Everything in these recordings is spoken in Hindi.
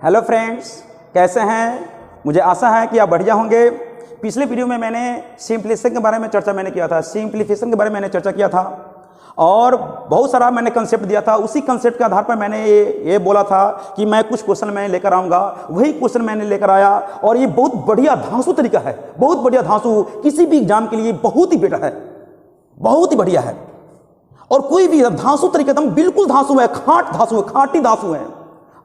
हेलो फ्रेंड्स, कैसे हैं? मुझे आशा है कि आप बढ़िया होंगे। पिछले वीडियो में मैंने सिंप्लिफिकेशन के बारे में चर्चा किया था और बहुत सारा मैंने कंसेप्ट दिया था। उसी कंसेप्ट के आधार पर मैंने ये बोला था कि मैं कुछ क्वेश्चन मैं लेकर आऊँगा। वही क्वेश्चन मैंने लेकर आया और ये बहुत बढ़िया धांसू तरीका है, बहुत बढ़िया धांसू, किसी भी एग्जाम के लिए बहुत ही बेटर है, बहुत ही बढ़िया है। और कोई भी धांसू तरीका एकदम बिल्कुल धांसू है, खाटी धांसू है।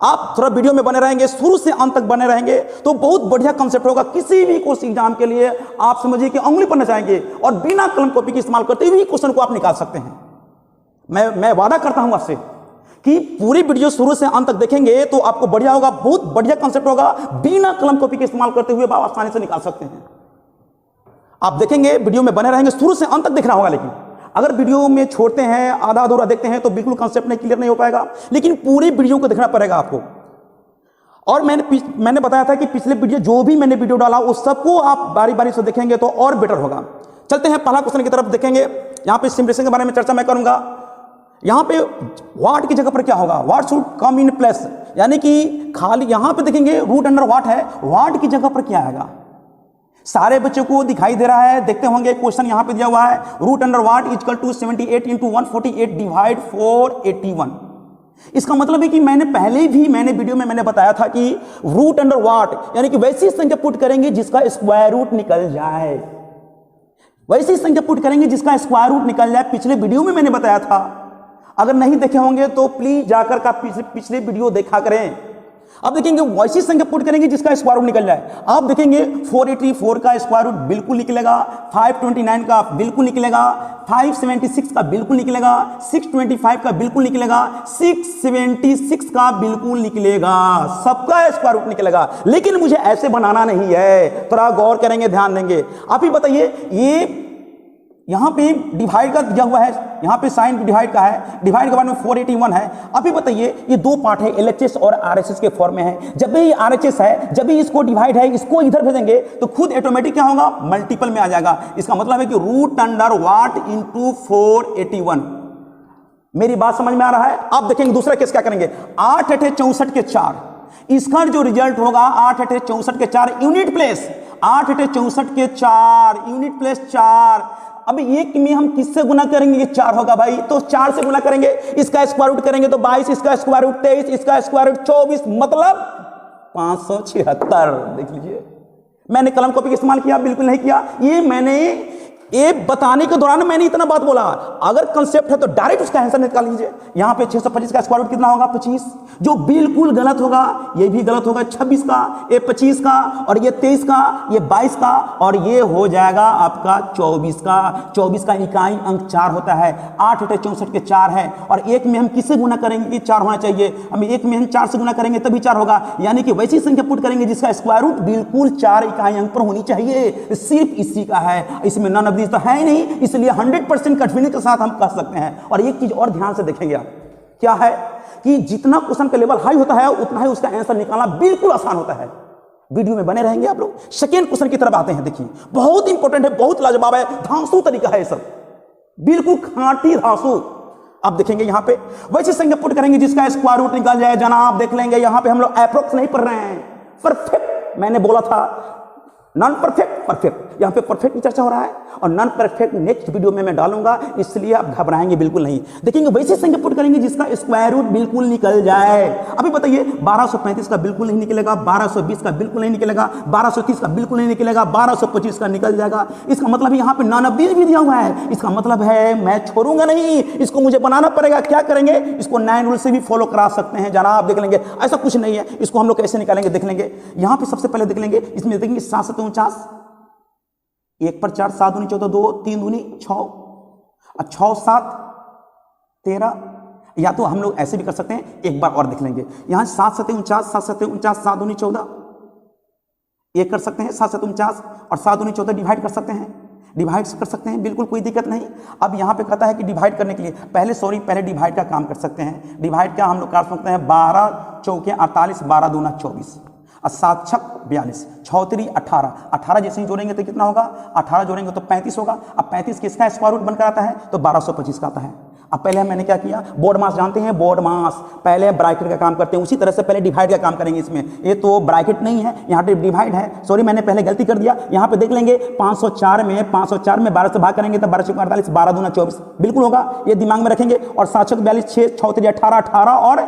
आप थोड़ा वीडियो में बने रहेंगे, शुरू से अंत तक बने रहेंगे तो बहुत बढ़िया कंसेप्ट होगा। किसी भी कोर्स एग्जाम के लिए आप समझिए कि उंगली पर नचाएंगे और बिना कलम कॉपी के इस्तेमाल करते हुए क्वेश्चन को आप निकाल सकते हैं। मैं वादा करता हूं आपसे कि पूरी वीडियो शुरू से अंत तक देखेंगे तो आपको बढ़िया होगा, बहुत बढ़िया कंसेप्ट होगा। बिना कलम कॉपी के इस्तेमाल करते हुए आप आसानी से निकाल सकते हैं। आप देखेंगे, वीडियो में बने रहेंगे, शुरू से अंत तक देखना होगा। लेकिन अगर वीडियो में छोड़ते हैं, आधा अधूरा देखते हैं तो बिल्कुल कंसेप्ट नहीं क्लियर नहीं हो पाएगा। लेकिन पूरी वीडियो को देखना पड़ेगा आपको। और मैंने बताया था कि पिछले वीडियो जो भी मैंने वीडियो डाला उस सबको आप बारी बारी से देखेंगे तो और बेटर होगा। चलते हैं पहला क्वेश्चन की तरफ देखेंगे। यहां पे सिंप्लिफिकेशन के बारे में चर्चा मैं करूंगा। यहां पे व्हाट की जगह पर क्या होगा? What should come in place, यानी कि खाली यहां पे देखेंगे रूट अंडर व्हाट है, व्हाट की जगह पर क्या आएगा? सारे बच्चों को दिखाई दे रहा है, देखते होंगे। क्वेश्चन यहां पे दिया हुआ है, root under what equal to 78 into 148 divide 481। इसका मतलब है कि मैंने वीडियो में मैंने बताया था कि रूट अंडर व्हाट यानी कि वैसी संख्या पुट करेंगे जिसका स्क्वायर रूट निकल जाए, वैसी संख्या पुट करेंगे जिसका स्क्वायर रूट निकल जाए। पिछले वीडियो में मैंने बताया था। अगर नहीं देखे होंगे तो प्लीज जाकर का पिछले वीडियो देखा करें। अब देखेंगे वैसी संख्या पुट करेंगे जिसका स्क्वायर रूट निकल जाए। आप देखेंगे 484 का स्क्वायर रूट बिल्कुल निकलेगा, 529 का बिल्कुल निकलेगा, 576 का बिल्कुल निकलेगा, 625 का बिल्कुल निकलेगा, 676 का बिल्कुल निकलेगा, सबका स्क्वायर रूट निकलेगा। लेकिन मुझे ऐसे बनाना नहीं है, थोड़ा गौर करेंगे, ध्यान देंगे। आप ही बताइए, ये यहां पे डिवाइड का दिया हुआ है, यहां पे साइन डिवाइड का है, डिवाइड के बाद में 481 है। आप ही बताइए, ये दो पार्ट है, एलएचएस और आरएचएस के फॉर्म में है। जब भी आरएचएस है, जब भी इसको डिवाइड है, इसको इधर भेजेंगे तो खुद ऑटोमेटिक क्या होगा? मल्टीपल में आ जाएगा। इसका मतलब है कि रूट अंडर व्हाट इंटू 481। मेरी बात समझ में आ रहा है? आप देखेंगे दूसरा केस क्या करेंगे, 8 8 64 के 4, इसका जो रिजल्ट होगा 8 8 64 के 4 यूनिट प्लेस, 8 8 64 के 4 यूनिट प्लेस 4। अब एक में हम किससे गुना करेंगे? ये 4 होगा भाई, तो 4 से गुना करेंगे, इसका स्क्वायर रूट करेंगे तो 22, इसका स्क्वायर रूट 23, इसका स्क्वायर रूट 24, मतलब 576। देख लीजिए, मैंने कलम कॉपी का इस्तेमाल किया? बिल्कुल नहीं किया। ये बताने के दौरान मैंने इतना बात बोला। अगर कंसेप्ट है तो डायरेक्ट उसका आंसर निकाल लीजिए। यहां पे 625 का स्क्वायर रूट कितना होगा? 25। जो बिल्कुल गलत होगा, ये भी गलत होगा, 26 का, ये 25 का, और ये 23 का, ये 22 का, और ये हो जाएगा आपका 24 का। 24 का इकाई अंक 4 होता है। 8 8 64 के 4 है, और एक में हम किससे गुना करेंगे कि 4 होना चाहिए? हम एक में हम 4 से गुना करेंगे तभी 4 होगा। यानी कि वैसी संख्या पुट करेंगे जिसका स्क्वायर रूट बिल्कुल 4 इकाई अंक पर होनी चाहिए। सिर्फ इसी का है, इसमें नन ऑफ तो है ही नहीं, इसलिए 100% कॉन्फिडेंस के साथ हम कह सकते हैं। और एक चीज और ध्यान से देखेंगे आप, क्या है कि जितना क्वेश्चन का लेवल हाई होता है उतना ही उसका आंसर निकालना बिल्कुल आसान होता है। वीडियो में बने रहेंगे आप लोग। सेकेंड क्वेश्चन की तरफ आते हैं। देखिए, बहुत इंपॉर्टेंट है, बहुत लाजवाब है, धांसू तरीका है, सब बिल्कुल खाटी धांसू। आप देखेंगे यहां पे वैसे संख्या पुट करेंगे जिसका स्क्वायर रूट निकल जाए। जनाब देख लेंगे, यहां पे हम लोग अप्रोक्स नहीं पढ़ रहे हैं, परफेक्ट। मैंने बोला था नॉन परफेक्ट, परफेक्ट। यहां पे परफेक्ट की चर्चा हो रहा है, और नॉन परफेक्ट नेक्स्ट वीडियो में मैं डालूंगा, इसलिए आप घबराएंगे बिल्कुल नहीं। देखेंगे वैसे संख्या पुट करेंगे जिसका स्क्वायर रूट बिल्कुल निकल जाए। अभी बताइए, 1235 का बिल्कुल नहीं निकलेगा, 1220 का बिल्कुल नहीं निकलेगा, 1230 का बिल्कुल नहीं निकलेगा, 1225 का निकल जाएगा। इसका मतलब यहां पे नॉन ऑफ दीज भी दिया हुआ है। इसका मतलब है मैं छोड़ूंगा नहीं, इसको मुझे बनाना पड़ेगा। क्या करेंगे? इसको 9 रूल से भी फॉलो करा सकते हैं। जनाब देख लेंगे, ऐसा कुछ नहीं है। इसको हम लोग कैसे निकालेंगे देख लेंगे। यहां पे सबसे पहले देख लेंगे, इसमें देखेंगे 7 7 49, 1 पर 4, 7 दूनी 14, 2 3 दूनी 6, और 6 7 13। या तो हम लोग ऐसे भी कर सकते हैं, एक बार और देख लेंगे। यहां 7 7 49, 7 7 49, 7 दूनी 14, ये कर सकते हैं। 7 7 49 और 7 दूनी 14 डिवाइड कर सकते हैं, डिवाइड कर सकते हैं, बिल्कुल कोई दिक्कत नहीं। अब यहाँ पे कहता है कि डिवाइड करने के लिए पहले डिवाइड का काम कर सकते हैं। डिवाइड का हम लोग कर सकते हैं, 12 चौके 48, 12 दूना 24, और 7 छक 42, 6 3 18, 18 जैसे ही जोड़ेंगे तो कितना होगा? 18 जोड़ेंगे तो 35 होगा। अब 35 किसका स्क्वायर रूट बनकर आता है? तो 1225 का आता है। अब पहले मैंने क्या किया, बोर्ड मास जानते हैं, बोर्ड मास पहले ब्रैकेट का काम करते हैं, उसी तरह से पहले डिवाइड का काम करेंगे। इसमें ये तो ब्रैकेट नहीं है, यहाँ पे डिवाइड है, सॉरी मैंने पहले गलती कर दिया। यहाँ पे देख लेंगे 504 में 12 से भाग करेंगे तो 12×48, 12 दूना 24 बिल्कुल होगा, ये दिमाग में रखेंगे। और 7×42, 6 6 3 18, 18 और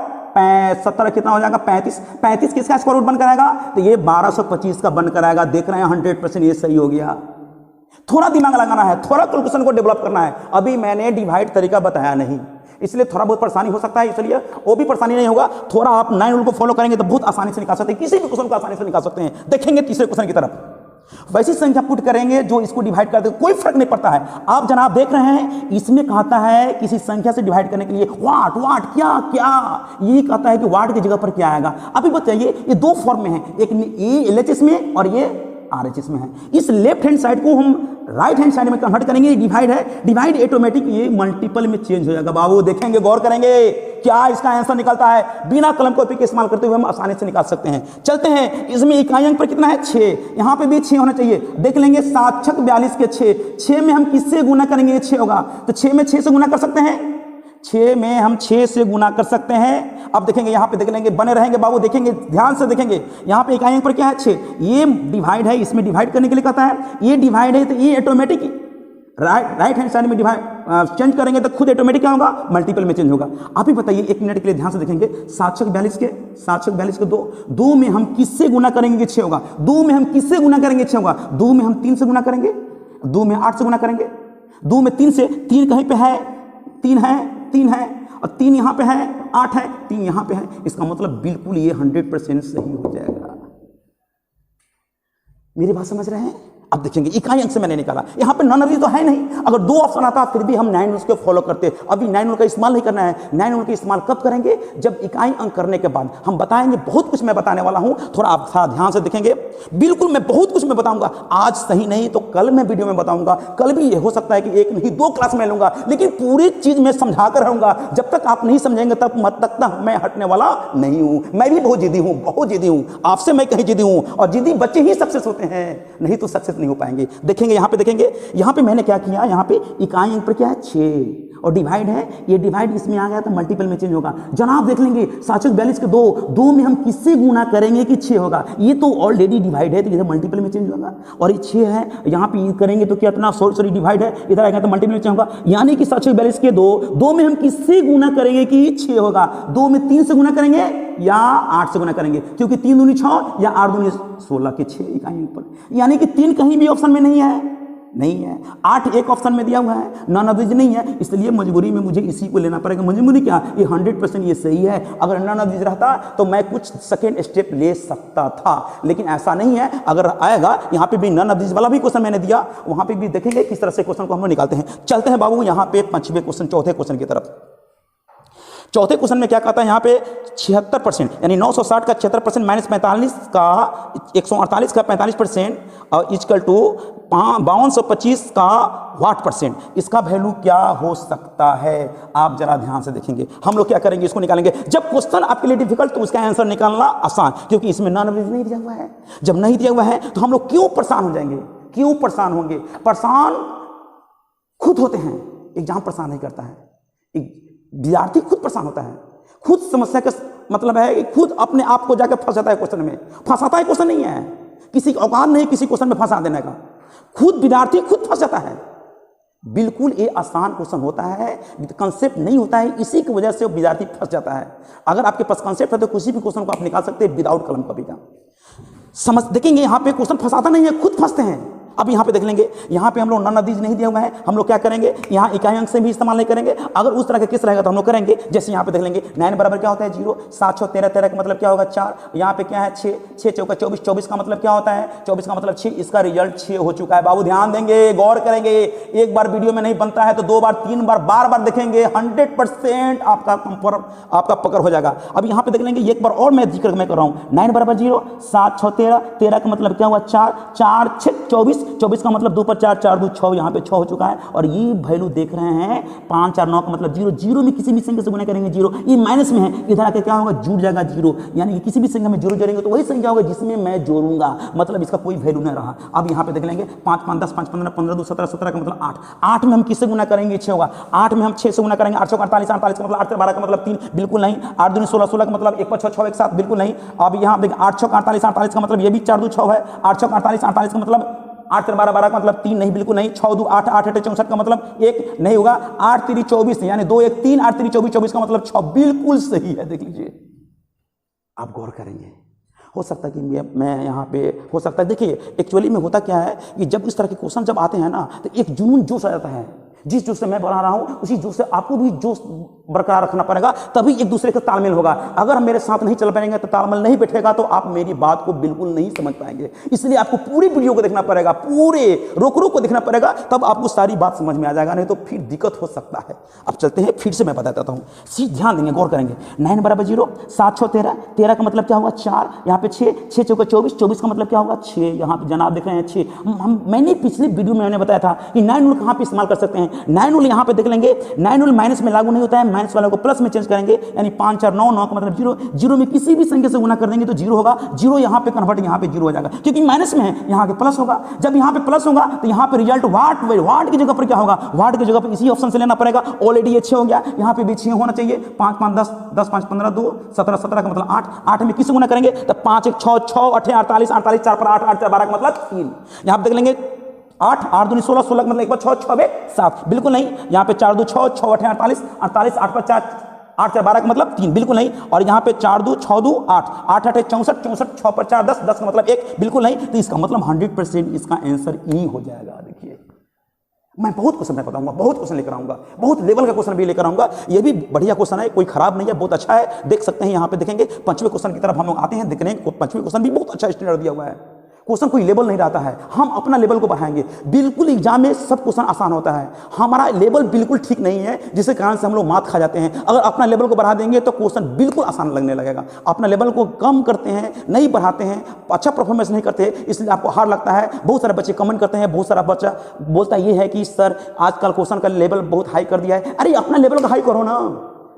17 कितना हो जाएगा 35, 35 किसका स्क्वायर रूट बन कराएगा, तो ये 1225 का बन कराएगा। देख रहे हैं 100% ये सही हो गया। थोड़ा दिमाग लगाना है, थोड़ा कैलकुलेशन को डेवलप करना है। अभी मैंने डिवाइड तरीका बताया नहीं, इसलिए थोड़ा बहुत परेशानी हो सकता है, इसलिए वो भी परेशानी नहीं होगा। थोड़ा आप 9 रूल को फॉलो करेंगे तो बहुत आसानी से निकाल सकते हैं, किसी भी क्वेश्चन को आसानी से निकाल सकते हैं। देखेंगे तीसरे क्वेश्चन की तरफ, वैसी संख्या पुट करेंगे जो इसको डिवाइड करते, कोई फर्क नहीं पड़ता है। आप जनाब देख रहे हैं इसमें कहता है किसी संख्या से डिवाइड करने के लिए वाट, वाट क्या क्या, ये कहता है कि वाट की जगह पर क्या आएगा। अभी बताइए, ये दो फॉर्म में है, एक ये LHS में और ये RHS में है। इस लेफ्ट हैंड साइड को हम राइट हैंड साइड में कन्वर्ट करेंगे, ये डिवाइड है, डिवाइड ऑटोमेटिक ये मल्टीपल में चेंज हो जाएगा। बाबू देखेंगे, गौर करेंगे क्या इसका आंसर निकलता है। बिना कलम कॉपी के इस्तेमाल करते हुए हम आसानी से निकाल सकते हैं। चलते हैं, इसमें इकाई अंक पर कितना है 6, यहाँ पे भी 6 होना चाहिए। देख लेंगे 7 6 42 के 6 में हम किससे गुना करेंगे, 6 होगा तो 6 में 6 से गुना कर सकते हैं, 6 में हम 6 से गुना कर सकते हैं। अब देखेंगे यहाँ पे देख लेंगे, बने रहेंगे बाबू, देखेंगे ध्यान से देखेंगे। यहाँ पे इकाई अंक पर क्या है 6, ये डिवाइड है, इसमें डिवाइड करने के लिए कहता है, ये डिवाइड है तो ये ऑटोमेटिक राइट हैंड साइड में डिवाइड चेंज करेंगे तो खुद ऑटोमेटिक क्या होगा, मल्टीपल में चेंज होगा। आप ही बताइए, 1 मिनट के लिए ध्यान से देखेंगे। 7 6 42 के 2 में हम किससे गुना करेंगे, 6 होगा। 2 में हम किससे गुना करेंगे, 6 होगा। 2 में हम 3 से गुना करेंगे, 2 में 8 से गुना करेंगे, 2 में 3 से, 3 कहीं पे है, 3 है और 3 यहाँ पे है, 8 है, 3 यहाँ पे है। इसका मतलब बिल्कुल ये 100% सही हो जाएगा। मेरी बात समझ रहे हैं? अब देखेंगे इकाई अंक से मैंने निकाला, यहाँ पे नॉन अभी तो है नहीं। अगर 2 ऑप्शन आता फिर भी हम 9 रूल्स को फॉलो करते। अभी 9 रूल का इस्तेमाल नहीं करना है। 9 रूल का इस्तेमाल कब करेंगे, जब इकाई अंक करने के बाद हम बताएंगे। बहुत कुछ मैं बताने वाला हूँ, थोड़ा आप ध्यान से देखेंगे। बिल्कुल मैं बहुत कुछ मैं बताऊंगा, आज सही नहीं तो कल मैं वीडियो में बताऊंगा। कल भी ये हो सकता है कि 1 नहीं 2 क्लास में लूंगा, लेकिन पूरी चीज मैं समझा कर रहूंगा। जब तक आप नहीं समझेंगे तब तक मैं हटने वाला नहीं हूं। मैं भी बहुत जिद्दी हूं, बहुत जिद्दी हूं। आपसे मैं कहीं जिद्दी हूं, और जिद्दी बच्चे ही सक्सेस होते हैं, नहीं तो सक्सेस नहीं हो पाएंगे। देखेंगे यहाँ पे, देखेंगे यहाँ पे मैंने क्या किया, यहाँ पे इकाई अंक पर क्या है 6 और डिवाइड है, ये डिवाइड इसमें आ गया तो मल्टीपल में चेंज होगा। जनाब देख लेंगे 7 42 के 2 में हम किससे गुना करेंगे कि 6 होगा। ये तो ऑलरेडी डिवाइड है तो इधर मल्टीपल में चेंज होगा। और ये 6 है, यहाँ पे करेंगे तो कितना, सॉरी डिवाइड है, इधर आएगा तो मल्टीपल में चेंज होगा। यानी कि 7 42 के 2 में हम किससे गुना करेंगे कि 6 होगा। 2 में 3 से गुना करेंगे या 8 से गुना करेंगे, क्योंकि 3 दूनी 6 या 8 दूनी 16 के 6 इकाई ऊपर। यानी कि 3 कहीं भी ऑप्शन में नहीं है, 8 एक ऑप्शन में दिया हुआ है, नॉन ऑब्वियस नहीं है, इसलिए मजबूरी में मुझे इसी को लेना पड़ेगा। मजबूरी क्या, ये 100% ये सही है। अगर नॉन ऑब्वियस रहता तो मैं कुछ सेकेंड स्टेप ले सकता था, लेकिन ऐसा नहीं है। अगर आएगा यहाँ पे भी नॉन ऑब्वियस वाला भी क्वेश्चन मैंने दिया, वहां पे भी देखेंगे किस तरह से क्वेश्चन को हम लोग निकालते हैं। चलते हैं बाबू यहाँ पे 5वें क्वेश्चन, चौथे क्वेश्चन की तरफ। चौथे क्वेश्चन में क्या कहता है, यहाँ पे 76% यानी 960 का 76% माइनस 45 का 148 का 45% और इक्वल टू 5225 का वाट %। इसका वैल्यू क्या हो सकता है, आप जरा ध्यान से देखेंगे। हम लोग क्या करेंगे, इसको निकालेंगे। जब क्वेश्चन आपके लिए डिफिकल्ट तो उसका आंसर निकालना आसान, क्योंकि इसमें नॉन ऑब्वियस नहीं दिया हुआ है। जब नहीं दिया हुआ है तो हम लोग क्यों परेशान हो जाएंगे, क्यों परेशान होंगे। परेशान खुद होते हैं, एग्जाम परेशान नहीं करता है। विद्यार्थी खुद परेशान होता है, खुद समस्या का मतलब है कि खुद अपने आप को जाकर फंसाता है क्वेश्चन में। फंसाता है क्वेश्चन नहीं है, किसी औकात नहीं किसी क्वेश्चन में फंसा देने का। खुद विद्यार्थी खुद फंस जाता है। बिल्कुल ये आसान क्वेश्चन होता है, कंसेप्ट नहीं होता है, इसी की वजह से विद्यार्थी फंस जाता है। अगर आपके पास कंसेप्ट है तो किसी भी क्वेश्चन को आप निकाल सकते हैं विदाउट कलम कॉपी का। समझ देखेंगे यहाँ पे क्वेश्चन फंसाता नहीं है, खुद फंसते हैं। अब यहाँ पे देख लेंगे, यहाँ पे हम लोग नॉन ऑब्वियस नहीं दिया हुआ है, हम लोग क्या करेंगे, यहाँ इकाई अंक से भी इस्तेमाल नहीं करेंगे। अगर उस तरह का किस रहेगा तो हम लोग करेंगे। जैसे यहाँ पे देख लेंगे 9 बराबर क्या होता है 0, 7 6 13 13 का मतलब क्या होगा 4, यहाँ पे क्या है 6 6 चौका 24, 24 का मतलब क्या होता है 24 का मतलब 6। इसका रिजल्ट 6 हो चुका है। बाबू ध्यान देंगे, गौर करेंगे। एक बार वीडियो में नहीं बनता है तो 2 बार 3 बार बार बार देखेंगे, 100% आपका कंफर्म आपका पकड़ हो जाएगा। अब यहाँ पे देख लेंगे, एक बार और मैं जिक्र मैं कर रहा हूँ। 9 बराबर 0, 7 6 13 13 का मतलब क्या हुआ 4 4 6 24, 24 का मतलब 2 पर 4, 4 2 6, यहाँ पे 6 हो चुका है। और ये वैल्यू देख रहे हैं 5 4 9 का मतलब 0, 0 में किसी भी संख्या से गुना करेंगे 0, ये माइनस में है, इधर आके क्या होगा, जुड़ जाएगा 0, यानी कि किसी भी संख्या में 0 जोड़ेंगे तो वही संख्या होगा जिसमें मैं जोड़ूंगा, मतलब इसका कोई वैल्यू नहीं रहा। अब यहाँ पे देख लेंगे 5 5 10 5 15 15 2 17 17 का मतलब 8, 8 में हम किससे गुना करेंगे, 6 होगा, 8 में हम 6 से गुना करेंगे 8 48 48 का मतलब 8 12 का मतलब 3, बिल्कुल नहीं। 8 दूनी 16 16 का मतलब 1 पर 6 6 1 7, बिल्कुल नहीं। अब यहाँ देखिए 8 6 48 48 का मतलब ये भी 4 2 6 है, 8 6 48 48 का मतलब 8 3 12 12 का मतलब 3, नहीं बिल्कुल नहीं। 6 2 8 8 8 64 का मतलब 1, नहीं होगा। 8 3 24 यानी 2 1 3, 8 3 24 24 का मतलब 6, बिल्कुल सही है। देख लीजिए, आप गौर करेंगे, हो सकता है कि मैं यहाँ पे हो सकता है, देखिए एक्चुअली में होता क्या है कि जब इस तरह के क्वेश्चन जब आते हैं ना तो एक जुनून जोश आ जाता है, जिस जोश से मैं बढ़ा रहा हूं उसी जोश से आपको भी जोश बरकरार रखना पड़ेगा, तभी एक दूसरे का तालमेल होगा। अगर हम मेरे साथ नहीं चल पाएंगे तो तालमेल नहीं बैठेगा तो आप मेरी बात को बिल्कुल नहीं समझ पाएंगे। इसलिए आपको पूरी वीडियो को देखना पड़ेगा, पूरे रोक रोक को देखना पड़ेगा, तब आपको सारी बात समझ में आ जाएगा, नहीं तो फिर दिक्कत हो सकता है। अब चलते हैं, फिर से मैं बता देता हूँ, सीधे ध्यान देंगे, गौर करेंगे। 9 बराबर 0, 7 6 13, 13 का मतलब क्या होगा 4, यहाँ पे 6 6 चौका 24, 24 का मतलब क्या होगा 6, यहाँ पे जनाब देख रहे हैं 6। मैंने पिछले वीडियो में मैंने बताया था कि 9 रूल कहाँ पे इस्तेमाल कर सकते हैं। 9 रूल यहाँ पे देख लेंगे, 9 रूल माइनस में लागू नहीं होता है, माइनस वाले को प्लस में चेंज करेंगे, यानी 5 4 9, 9 का मतलब 0, 0 में किसी भी संख्या से गुना कर देंगे तो 0 होगा, 0 यहाँ पे कन्वर्ट यहाँ पे 0 हो जाएगा, क्योंकि माइनस में है, यहाँ पे प्लस होगा। जब यहाँ पे प्लस होगा तो यहाँ पे रिजल्ट वाट की जगह पर क्या होगा, वाट की जगह पर इसी ऑप्शन से लेना पड़ेगा। ऑलरेडी ये 6 हो गया, यहाँ पे भी 6 होना चाहिए। 5 5 10 10 5 15 2 17 17 का मतलब 8, 8 में किससे गुना करेंगे तो 5 1 6 6 8 48 48 4 पर 8 8 4 12 का मतलब 3। यहाँ पे देख लेंगे 8 8 दूनी 16 16 का मतलब 1 पर 6 6 7, बिल्कुल नहीं। यहाँ पे 4 2 6 6 8 48 48 8 पर 4 8 4 12 का मतलब 3, बिल्कुल नहीं। और यहाँ पे 4 2 6 2 8 8 8 64 64 6 पर 4 10 10 का मतलब 1, बिल्कुल नहीं। तो इसका मतलब 100% इसका आंसर ई हो जाएगा। देखिए, मैं बहुत क्वेश्चन मैं बताऊंगा, बहुत क्वेश्चन लेकर आऊंगा, बहुत लेवल का क्वेश्चन भी लेकर आऊंगा। ये भी बढ़िया क्वेश्चन है, कोई खराब नहीं है, बहुत अच्छा है। देख सकते हैं, यहाँ पे देखेंगे 5वें क्वेश्चन की तरफ हम लोग आते हैं, देख रहे हैं 5वें क्वेश्चन भी बहुत अच्छा स्टैंडर्ड दिया हुआ है। क्वेश्चन कोई लेवल नहीं रहता है, हम अपना लेवल को बढ़ाएंगे। बिल्कुल एग्जाम में सब क्वेश्चन आसान होता है, हमारा लेवल बिल्कुल ठीक नहीं है, जिसके कारण से हम लोग मात खा जाते हैं। अगर अपना लेवल को बढ़ा देंगे तो क्वेश्चन बिल्कुल आसान लगने लगेगा। अपना लेवल को कम करते हैं, नहीं बढ़ाते हैं, अच्छा परफॉर्मेंस नहीं करते, इसलिए आपको हार लगता है। बहुत सारे बच्चे कमेंट करते हैं, बहुत सारा बच्चा बोलता ये है कि सर आजकल क्वेश्चन का लेवल बहुत हाई कर दिया है। अरे अपना लेवल का हाई करो ना।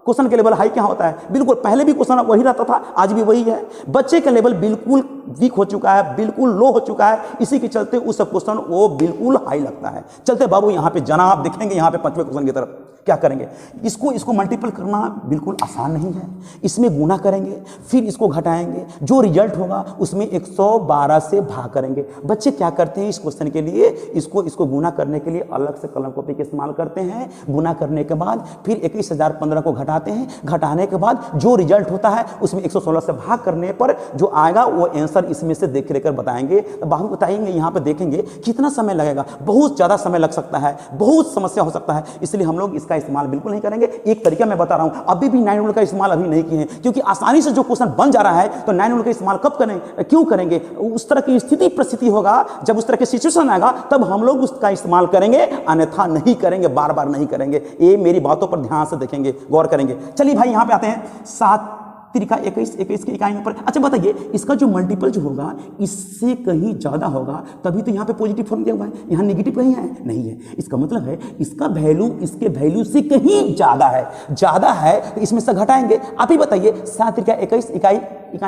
क्वेश्चन के लेवल हाई क्या होता है, बिल्कुल पहले भी क्वेश्चन वही रहता था, आज भी वही है। बच्चे का लेवल बिल्कुल वीक हो चुका है, बिल्कुल लो हो चुका है, इसी के चलते उस क्वेश्चन वो बिल्कुल हाई लगता है। चलते बाबू यहाँ पे जनाब देखेंगे, यहाँ पे 5वें क्वेश्चन की तरफ क्या करेंगे। इसको मल्टीपल करना बिल्कुल आसान नहीं है। इसमें गुना करेंगे, फिर इसको घटाएंगे, जो रिजल्ट होगा उसमें 112 से भाग करेंगे। बच्चे क्या करते हैं इस क्वेश्चन के लिए, इसको गुना करने के लिए अलग से कलम कॉपी का इस्तेमाल करते हैं। गुना करने के बाद फिर 21,015 को घटाते हैं, घटाने के बाद जो रिजल्ट होता है उसमें 116 से भाग करने पर जो आएगा वो आंसर इसमें से देख लेकर बताएंगे। तो बाबू बताएंगे, यहाँ पे देखेंगे कितना समय लगेगा, बहुत ज़्यादा समय लग सकता है, बहुत समस्या हो सकता है, इसलिए हम लोग इसका इस्तेमाल बिल्कुल नहीं करेंगे। एक तरीका मैं बता रहा हूं, अभी भी 9 रूल का इस्तेमाल अभी नहीं किए हैं, क्योंकि आसानी से जो क्वेश्चन बन जा रहा है तो 9 रूल का इस्तेमाल कब करें, क्यों करेंगे। उस तरह की स्थिति परिस्थिति होगा, जब उस तरह की सिचुएशन आएगा तब हम लोग उसका इस्तेमाल करेंगे, अन्यथा नहीं करेंगे, बार बार नहीं करेंगे। ये मेरी बातों पर ध्यान से देखेंगे, गौर करेंगे। चलिए भाई यहाँ पे आते हैं 7 3 21 21 की इकाई पर। अच्छा बताइए, इसका जो मल्टीपल जो होगा इससे कहीं ज्यादा होगा, तभी तो यहाँ पे पॉजिटिव फॉर्म दिया हुआ है, यहाँ नेगेटिव कहीं है नहीं है। इसका मतलब है इसका वैल्यू इसके वैल्यू से कहीं ज्यादा है, तो इसमें से घटाएंगे। आप ही बताइए, 7 3 21 इकाई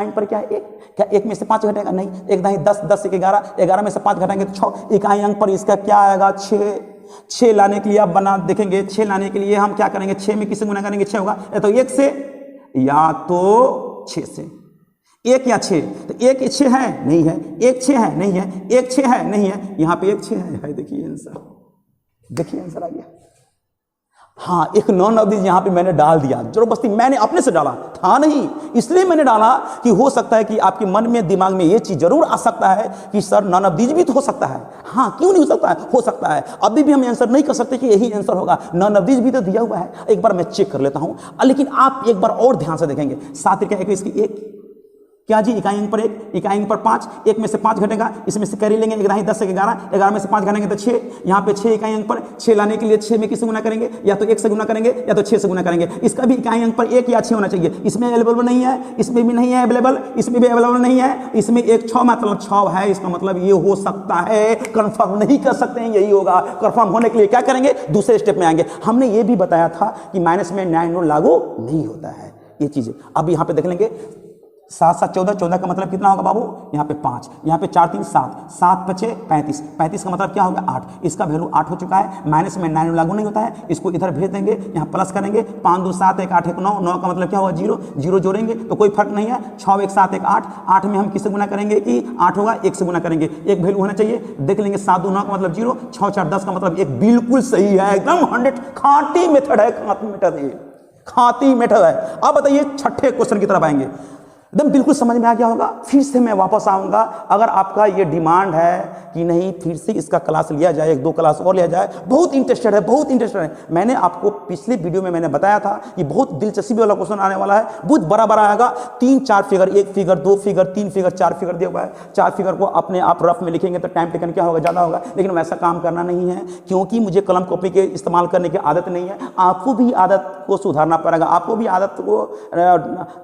पर क्या है 1, क्या 1 में से 5 घटेगा, नहीं। 1 दाई 10 10 से 11, 11 में से 5 घटाएंगे तो 6। इकाई अंक पर इसका क्या आएगा 6 लाने के लिए आप बना देखेंगे। 6 लाने के लिए हम क्या करेंगे, 6 में किससे गुना करेंगे, 6 होगा तो 1 से या तो 6 से, 1 या 6, तो 1 6 है नहीं है, 1 6 है नहीं है, 1 6 है नहीं है, यहाँ पे 1 6 है। देखिए आंसर, देखिए आंसर आ गया। हाँ, एक नॉन अवधि यहाँ पे मैंने डाल दिया, जबरदस्ती मैंने अपने से डाला था नहीं, इसलिए मैंने डाला कि हो सकता है कि आपके मन में दिमाग में ये चीज जरूर आ सकता है कि सर नॉन अवधि भी तो हो सकता है। हाँ, क्यों नहीं हो सकता है, हो सकता है। अभी भी हम आंसर नहीं कर सकते कि यही आंसर होगा, नॉन अवधि भी तो दिया हुआ है। एक बार मैं चेक कर लेता हूं, लेकिन आप एक बार और ध्यान से देखेंगे। 7 3 21 की 1, क्या जी, इकाई अंक पर 1, इकाई अंक पर 5, 1 में से 5 घटेगा, इसमें से कैरी लेंगे, 1 10 से 11, 11 में से 5 घटेंगे तो 6, यहाँ पे 6 इकाई अंक पर, 6 लाने के लिए 6 में किससे गुना करेंगे, या तो 1 से गुना करेंगे या तो 6 से गुना करेंगे। इसका भी इकाई अंक पर 1 या 6 होना चाहिए। इसमें अवेलेबल नहीं है, इसमें भी नहीं है अवेलेबल, इसमें भी अवेलेबल नहीं है, इसमें 1 6 मतलब 6 है। इसका मतलब ये हो सकता है, कंफर्म नहीं कर सकते हैं, यही होगा। कंफर्म होने के लिए क्या करेंगे, दूसरे स्टेप में आएंगे। हमने ये भी बताया था कि माइनस में 9 लागू नहीं होता है, ये चीजें। अब यहाँ पे देख लेंगे 7 7 14, 14 का मतलब कितना होगा बाबू, यहाँ पे 5, यहाँ पे 4 3 7, 7 5 6 35, 35 का मतलब क्या होगा 8। इसका वैल्यू 8 हो चुका है, माइनस में 9 लागू नहीं होता है। इसको इधर भेज देंगे, यहाँ प्लस करेंगे, 5 2 7 1 8 1 9, 9 का मतलब क्या होगा 0, 0 जोड़ेंगे तो कोई फर्क नहीं है। 6 1 7 1 8, 8 में हम किससे गुना करेंगे कि 8 होगा, 1 से गुना करेंगे, एक वैल्यू होना चाहिए। देख लेंगे 7 2 9 का मतलब 0, 6 4 10 का मतलब 1, बिल्कुल सही है, एकदम 100। खाटी मेथड है, खाटी मेथड है, खाती मेथड है। अब बताइए छठे क्वेश्चन की तरफ आएंगे, एकदम बिल्कुल समझ में आ गया होगा। फिर से मैं वापस आऊंगा, अगर आपका ये डिमांड है कि नहीं फिर से इसका क्लास लिया जाए, 1 2 क्लास और लिया जाए, बहुत इंटरेस्टेड है, बहुत इंटरेस्टेड है। मैंने आपको पिछले वीडियो में मैंने बताया था कि बहुत दिलचस्पी वाला क्वेश्चन आने वाला है, बहुत बड़ा बड़ा आएगा। 3 4 figure, 1 figure 2 figure 3 figure 4 figure दिया हुआ है। 4 फिगर को अपने आप रफ में लिखेंगे तो टाइम टेकन क्या होगा, ज़्यादा होगा, लेकिन वैसा काम करना नहीं है, क्योंकि मुझे कलम कॉपी के इस्तेमाल करने की आदत नहीं है। आपको भी आदत को सुधारना पड़ेगा, आपको भी आदत को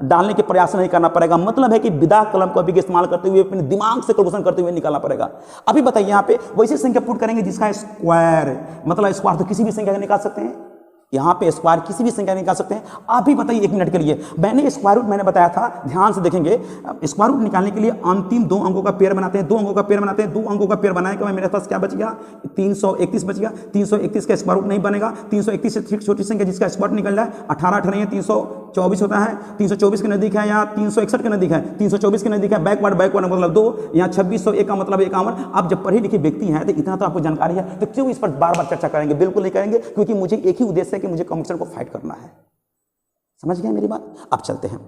डालने के प्रयास नहीं करना पड़ेगा। मतलब है कि बिना कलम कॉपी के इस्तेमाल करते हुए अपने दिमाग से कैलकुलेशन करते हुए निकालना पड़ेगा। अभी बताइए यहाँ पे वैसी संख्या पुट करेंगे जिसका स्क्वायर, मतलब स्क्वायर तो किसी भी संख्या का निकाल सकते हैं, यहाँ पे स्क्वायर किसी भी संख्या निकाल सकते हैं। आप भी बताइए 1 मिनट के लिए, मैंने स्क्वायर रूट मैंने बताया था, ध्यान से देखेंगे। स्क्वायर रूट निकालने के लिए अंतिम 2 अंकों का पेयर बनाते हैं, 2 अंकों का पेयर बनाते हैं। 2 अंकों का पेयर बनाने के बाद मेरे पास क्या बच गया, 331 बच गया। 331 का स्क्वायर रूट नहीं बनेगा, 331 से छोटी संख्या जिसका स्क्वायर रूट निकल रहा है 18 18 है 324 होता है। 324 के नजदीक है या 361 के नजदीक है, 324 के नजदीक है, बैकवर्ड मतलब 2, यहाँ 2601 का मतलब 51। आप जब पढ़े लिखे व्यक्ति हैं तो इतना तो आपको जानकारी है, तो क्यों इस पर बार बार चर्चा करेंगे, बिल्कुल नहीं करेंगे, क्योंकि मुझे एक ही उद्देश्य है कि मुझे कंपटीशन को फाइट करना है। समझ गए मेरी बात। अब चलते हैं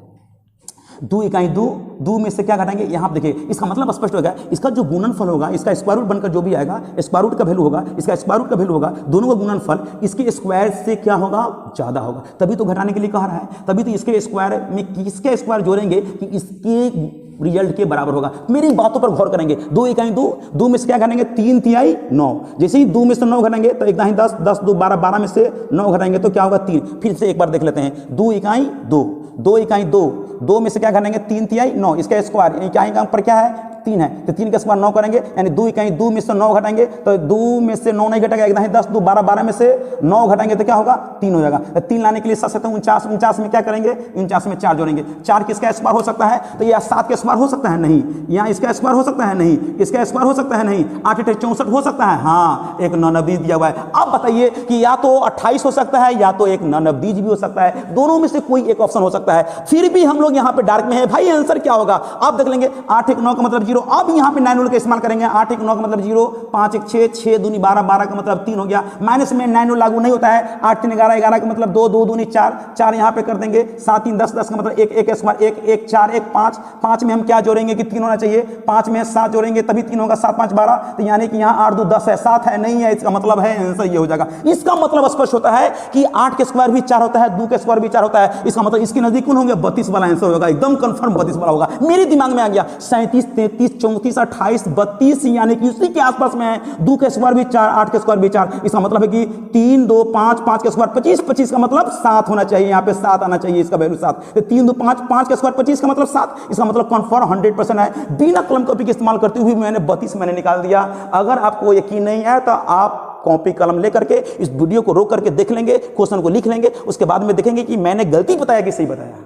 2 इकाई 2 में से क्या घटाएंगे, यहाँ देखिए इसका मतलब स्पष्ट हो गया। इसका जो गुणनफल होगा, इसका स्क्वायर रूट बनकर जो भी आएगा, स्क्वायर रूट का वैल्यू होगा, इसका स्क्वायर रूट का वैल्यू होगा, दोनों का गुणनफल इसके स्क्वायर से क्या होगा, ज्यादा होगा। तभी तो घटाने के लिए कह रहा है, तभी तो इसके स्क्वायर में किसके स्क्वायर जोड़ेंगे कि इसके रिजल्ट के बराबर होगा। मेरी बातों पर गौर करेंगे। 2 इकाई 2 में से क्या घटाएंगे, 3 तिहाई 9। जैसे ही 2 में से 9 घटाएंगे तो 1 10 10 2 12, 12 में से 9 घटाएंगे तो क्या होगा 3। फिर से एक बार देख लेते हैं, 2 इकाई 2 इकाई 2 में से क्या घटाएंगे, 3 तिहाई 9, इसका स्क्वायर इकाई का पर क्या है 3 है, तो 3 का स्क्वायर 9 करेंगे, यानी 2 इकाई 2 में से 9 घटाएंगे तो 2 में से 9 नहीं घटेगा, 1 10 2 12, 12 में से 9 घटाएंगे तो क्या होगा 3 हो जाएगा। तो 3 लाने के लिए 7 49, 49 में क्या करेंगे, 49 में 4 जोड़ेंगे। 4 किसका स्क्वायर हो सकता है, तो यह 7 का स्क्वायर हो सकता है, नहीं। यहाँ इसका स्क्वायर हो सकता है, नहीं। इसका स्क्वायर हो सकता है, नहीं। 8 8 64 हो सकता है, हाँ। एक 9 दिया हुआ है। अब बताइए कि या तो 28 हो सकता है या तो एक 9 भी हो सकता है, दोनों में से कोई एक ऑप्शन हो सकता है। फिर भी हम लोग यहाँ पे डार्क में है भाई, आंसर क्या होगा आप देख लेंगे। 8 1 9 का मतलब 0। अब यहाँ पे 9 का इस्तेमाल करेंगे। 8 1 9 का मतलब 0, 5 1 6, 6 दूनी 12, 12 का मतलब 3 हो गया। माइनस में 9 लागू नहीं होता है। 8 3 11, 11 का मतलब 2, 2 दूनी 4, 4 यहाँ पे कर देंगे। 7 3 10, 10 का मतलब 1 1 स्क्वायर 1 1 4 1 5, 5 में हम क्या जोड़ेंगे कि 3 होना चाहिए, 5 में 7 जोड़ेंगे तभी 3 होगा, 7 5 12, तो यानी कि यहाँ 8 2 10 है, 7 है, नहीं है, इसका मतलब है आंसर ये हो जाएगा। इसका मतलब स्पष्ट होता है कि 8 के स्क्वायर भी 4 होता है, 2 के स्क्वायर भी 4 होता है, इसका मतलब इसके नजदीक कौन होंगे, 32 वाला आंसर होगा, एकदम कंफर्म 32 वाला होगा। मेरे दिमाग में आ गया 37 33 34 28 32, यानी कि उसी के आसपास में है। 2 के स्क्वायर भी 4, 8 के स्क्वायर भी 4, इसका मतलब है कि 3 2 5, 5 के स्क्वायर 25, 25 का मतलब 7 होना चाहिए, यहाँ पे 7 आना चाहिए, इसका वैल्यू 7। तो 3 2 5, 5 के स्क्वायर 25 का मतलब 7, इसका मतलब कन्फर्म 100% है। बिना कलम कॉपी के इस्तेमाल करते हुए मैंने 32 मैंने निकाल दिया। अगर आपको यकीन नहीं है तो आप कॉपी कलम लेकर के इस वीडियो को रोक करके देख लेंगे, क्वेश्चन को लिख लेंगे, उसके बाद में देखेंगे कि मैंने गलती बताया कि सही बताया।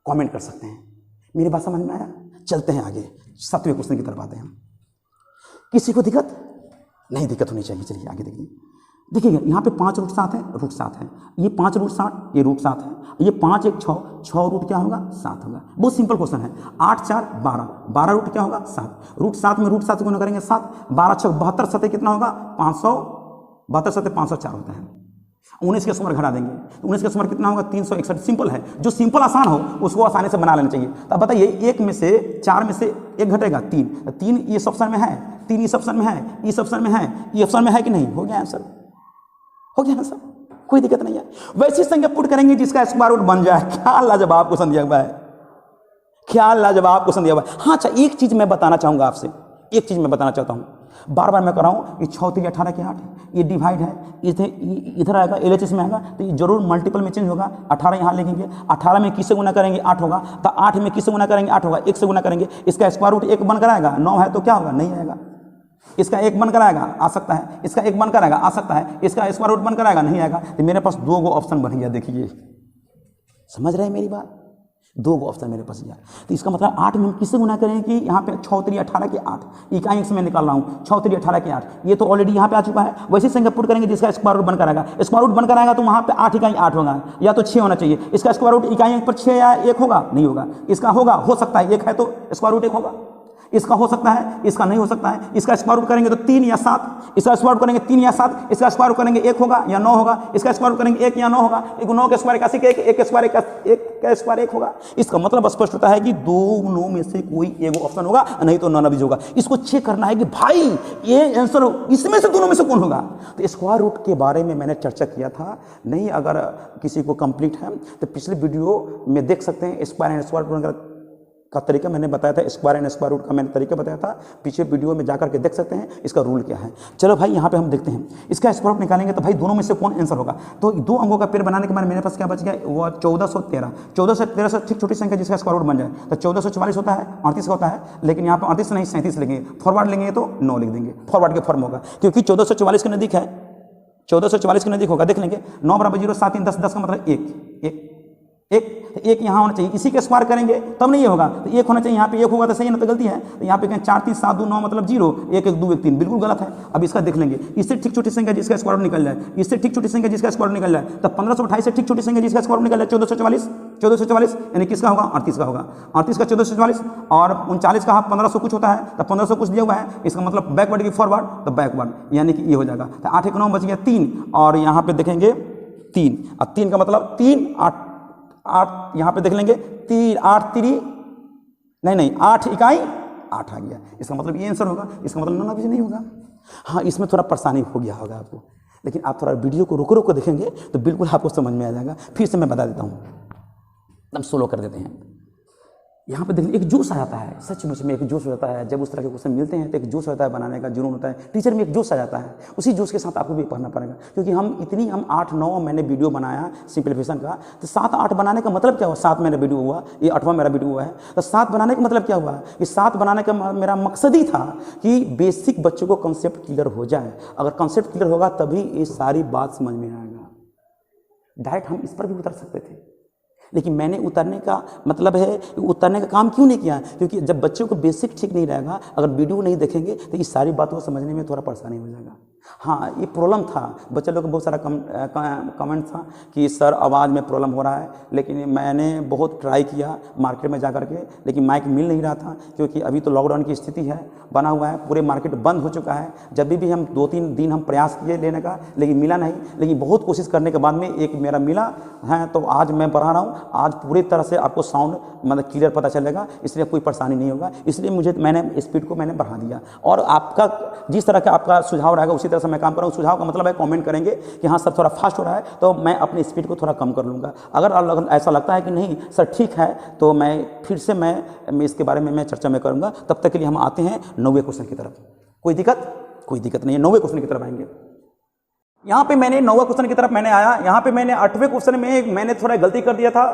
कमेंट कर सकते हैं। मेरी बात समझ में आया? चलते हैं आगे, 7वें क्वेश्चन की तरफ आते हैं। किसी को दिक्कत नहीं, दिक्कत होनी चाहिए। चलिए आगे देखिए। देखिएगा यहाँ पे 5 रूट 7 है, रूट 7 है, ये 5 रूट 7, ये रूट 7 है, ये 5 1 6, 6 रूट क्या होगा 7 होगा। बहुत सिंपल क्वेश्चन है। 8 4 12, 12 रूट क्या होगा 7, रूट 7 में रूट 7 से गुना करेंगे 7, 12 6 72 7 कितना होगा 572 7 504 होता है। 19 के स्क्वायर घटा देंगे तो 19 के स्क्वायर कितना होगा 361। सिंपल है, जो सिंपल आसान हो उसको आसानी से बना लेना चाहिए। तो अब बताइए 1 में से 4 में से 1 घटेगा 3, 3 इस ऑप्शन में है, 3 इस ऑप्शन में है, इस ऑप्शन में है, ये ऑप्शन में है कि नहीं, हो गया आंसर, हो गया आंसर, कोई दिक्कत नहीं है। वैसी संख्या पुट करेंगे जिसका स्क्वायर रूट बन जाए। क्या लाजवाब क्वेश्चन दिया हुआ है, ख्याल लाजवाब क्वेश्चन दिया हुआ है। हाँ अच्छा, एक चीज मैं बताना चाहूंगा आपसे, एक चीज मैं बताना चाहता हूँ, बार बार मैं कर रहा हूँ, ये 6 3 18 के 8, ये डिवाइड है, इधर आएगा एलएचएस में आएगा तो ये जरूर मल्टीपल में चेंज होगा। 18 यहाँ लिखेंगे, 18 में किससे गुना करेंगे 8 होगा, तो 8 में किससे गुना करेंगे 8 होगा, 1 से गुना करेंगे, इसका स्क्वायर रूट 1 बनकर आएगा। 9 है तो क्या होगा, नहीं आएगा। इसका 1 बनकर आएगा, आ सकता है, इसका 1 बनकर आएगा, आ सकता है, इसका स्क्वायर रूट बनकर आएगा, नहीं आएगा। तो मेरे पास 2 गो ऑप्शन बन गया, देखिए समझ रहे हैं मेरी बात, 2 गो ऑप्शन मेरे पास गया। तो इसका मतलब 8 में हम किससे गुना करेंगे कि यहाँ पे 6 3 18 के 8, इकाई से मैं निकाल रहा हूँ, 6 3 18 के 8, ये तो ऑलरेडी यहाँ पे आ चुका है। वैसे संख्या पुट करेंगे जिसका स्क्वायर रूट बनकर आएगा, स्क्वायर रूट बनकर आएगा तो वहाँ पे 8 इकाई 8 होगा, या तो 6 होना चाहिए। इसका स्क्वायर रूट इकाई पर 6 या 1 होगा, नहीं होगा। इसका होगा, हो सकता है 1 है तो स्क्वायर रूट 1 होगा, इसका हो सकता है, इसका नहीं हो सकता है। इसका स्क्वायर रूट करेंगे तो 3 या 7, इसका स्क्वायर रूट करेंगे 3 या 7, इसका स्क्वायर रूट करेंगे 1 होगा या 9 होगा, इसका स्क्वायर रूट करेंगे 1 या 9 होगा। 9 के स्क्वायर 81 के 1 के स्क्वायर 1 होगा। इसका मतलब स्पष्ट होता है कि दोनों में से कोई एक ऑप्शन होगा, नहीं तो नॉन ऑब्वियस होगा। इसको चेक करना है कि भाई ये आंसर इसमें से दोनों में से कौन होगा। तो स्क्वायर रूट के बारे में मैंने चर्चा किया था, नहीं अगर किसी को कंप्लीट है तो पिछले वीडियो में देख सकते हैं। स्क्वायर एंड स्क्वायर रूट का तरीका मैंने बताया था, स्क्वायर एंड स्क्वायर रूट का मैंने तरीका बताया था, पीछे वीडियो में जाकर के देख सकते हैं इसका रूल क्या है। चलो भाई यहाँ पे हम देखते हैं, इसका स्क्वायर रूट निकालेंगे तो भाई दोनों में से कौन आंसर होगा। तो 2 अंकों का पेड़ बनाने के बाद मेरे पास क्या बच गया, वो 1413 से ठीक छोटी संख्या जिसका स्क्वायर रूट बन जाए तो 1444 होता है, 38 होता है, लेकिन यहाँ पे 38 नहीं 37 लेंगे, फॉरवर्ड लेंगे तो 9 लिख देंगे, फॉरवर्ड के फॉर्म होगा क्योंकि 1444 के नजदीक है, 1444 के नजदीक होगा। देख लेंगे 9 बराबर 0 7 3 10, 10 का मतलब 1 यहाँ होना चाहिए, इसी के स्क्वायर करेंगे तब नहीं होगा, तो 1 होना चाहिए, यहाँ पे 1 होगा तो सही है ना, तो गलती है। तो यहाँ पे कहें 4 3 7 2 9 मतलब 0, 1 1 2 1 3 बिल्कुल गलत है। अब इसका देख लेंगे, इससे ठीक छोटी संख्या जिसका स्क्वायर निकल जाए, इससे ठीक छोटी संख्या जिसका स्क्वायर निकल जाए, तो 1528 से ठीक छोटी संख्या जिसका स्क्वायर निकल जाए 1444 यानी किसका होगा 38 का होगा, 38 का 1444 और 39 का 1500 कुछ होता है, तो 1500 कुछ दिया हुआ है, इसका मतलब बैकवर्ड की फॉरवर्ड, तो बैकवर्ड यानी कि ये हो जाएगा। तो 8 1 9 बच गया 3, और यहाँ पे देखेंगे 3, और 3 का मतलब 3 8 यहाँ पे देख लेंगे 3 8 3 नहीं 8 इकाई 8 आ गया, इसका मतलब ये आंसर होगा। इसका मतलब नॉन ऑब्वियस नहीं होगा। हाँ, इसमें थोड़ा परेशानी हो गया होगा आपको, लेकिन आप थोड़ा वीडियो को रोक रोक देखेंगे तो बिल्कुल आपको समझ में आ जाएगा। फिर से मैं बता देता हूँ, एकदम स्लो कर देते हैं। यहाँ पे देखिए एक जोश आ जाता है, सचमुच में एक जोश हो जाता है जब उस तरह के क्वेश्चन मिलते हैं, तो एक जोश होता है, बनाने का जुनून होता है, टीचर में एक जोश आ जाता है। उसी जोश के साथ आपको भी पढ़ना पड़ेगा, क्योंकि हम 8 9 मैंने वीडियो बनाया सिंप्लीफिकेशन का, तो 7 8 बनाने का मतलब क्या हुआ, 7 मेरा वीडियो हुआ, ये 8वां मेरा वीडियो हुआ है। तो 7 बनाने का मतलब क्या हुआ, कि 7 बनाने का मेरा मकसद ही था कि बेसिक बच्चों को कॉन्सेप्ट क्लियर हो जाए। अगर कॉन्सेप्ट क्लियर होगा तभी ये सारी बात समझ में आएगा। डायरेक्ट हम इस पर भी उतर सकते थे, लेकिन मैंने उतरने का मतलब है, उतरने का काम क्यों नहीं किया, क्योंकि जब बच्चों को बेसिक ठीक नहीं रहेगा, अगर वीडियो नहीं देखेंगे तो इस सारी बातों को समझने में थोड़ा परेशानी हो जाएगा। हाँ, ये प्रॉब्लम था, बच्चे लोग को बहुत सारा कमेंट था कि सर आवाज़ में प्रॉब्लम हो रहा है, लेकिन मैंने बहुत ट्राई किया मार्केट में जा कर के, लेकिन माइक मिल नहीं रहा था, क्योंकि अभी तो लॉकडाउन की स्थिति है, बना हुआ है, पूरे मार्केट बंद हो चुका है। जब भी हम 2-3 दिन हम प्रयास किए लेने का, लेकिन मिला नहीं, लेकिन बहुत कोशिश करने के बाद में एक मेरा मिला है, तो आज मैं बढ़ा रहा हूँ। आज पूरी तरह से आपको साउंड मतलब क्लियर पता चलेगा, इसलिए कोई परेशानी नहीं होगा, इसलिए मैंने स्पीड को मैंने बढ़ा दिया। और आपका जिस तरह का आपका सुझाव रहेगा उसी तरह से मैं काम कर रहा हूँ। सुझाव का मतलब है कमेंट करेंगे कि हाँ सर थोड़ा फास्ट हो रहा है, तो मैं अपनी स्पीड को थोड़ा कम कर लूँगा। अगर ऐसा लगता है कि नहीं सर ठीक है, तो मैं फिर से मैं इसके बारे में मैं चर्चा में करूँगा। तब तक के लिए हम आते हैं 9वें क्वेश्चन की तरफ। कोई दिक्कत नहीं है, 9वें क्वेश्चन की तरफ आएंगे। यहाँ पे मैंने 9वें क्वेश्चन की तरफ मैंने आया। यहाँ पे मैंने 8वें क्वेश्चन में मैंने थोड़ा गलती कर दिया था।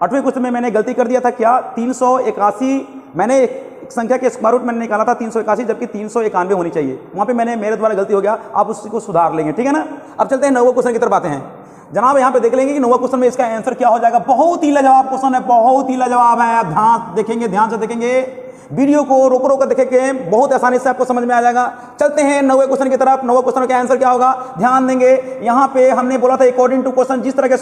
8वें क्वेश्चन में मैंने गलती कर दिया था क्या, 381 मैंने एक संख्या के स्क्वायर रूट मैंने निकाला था 381, जबकि 391 होनी चाहिए। वहाँ पे मेरे द्वारा गलती हो गया, आप उसको सुधार लेंगे, ठीक है ना। अब चलते हैं 9वें क्वेश्चन की तरफ आते हैं जनाब। यहाँ पे देख लेंगे कि 9वें क्वेश्चन में इसका आंसर क्या हो जाएगा। बहुत ही लाजवाब क्वेश्चन है, बहुत ही लाजवाब है। आप ध्यान से देखेंगे, वीडियो को रोक रोक देखेंगे, बहुत आसानी से आपको समझ में आ जाएगा। चलते हैं 9वें क्वेश्चन की तरफ। 9वें क्वेश्चन का आंसर क्या होगा, ध्यान देंगे। यहाँ पे हमने बोला था अकॉर्डिंग टू क्वेश्चन, जिस तरह के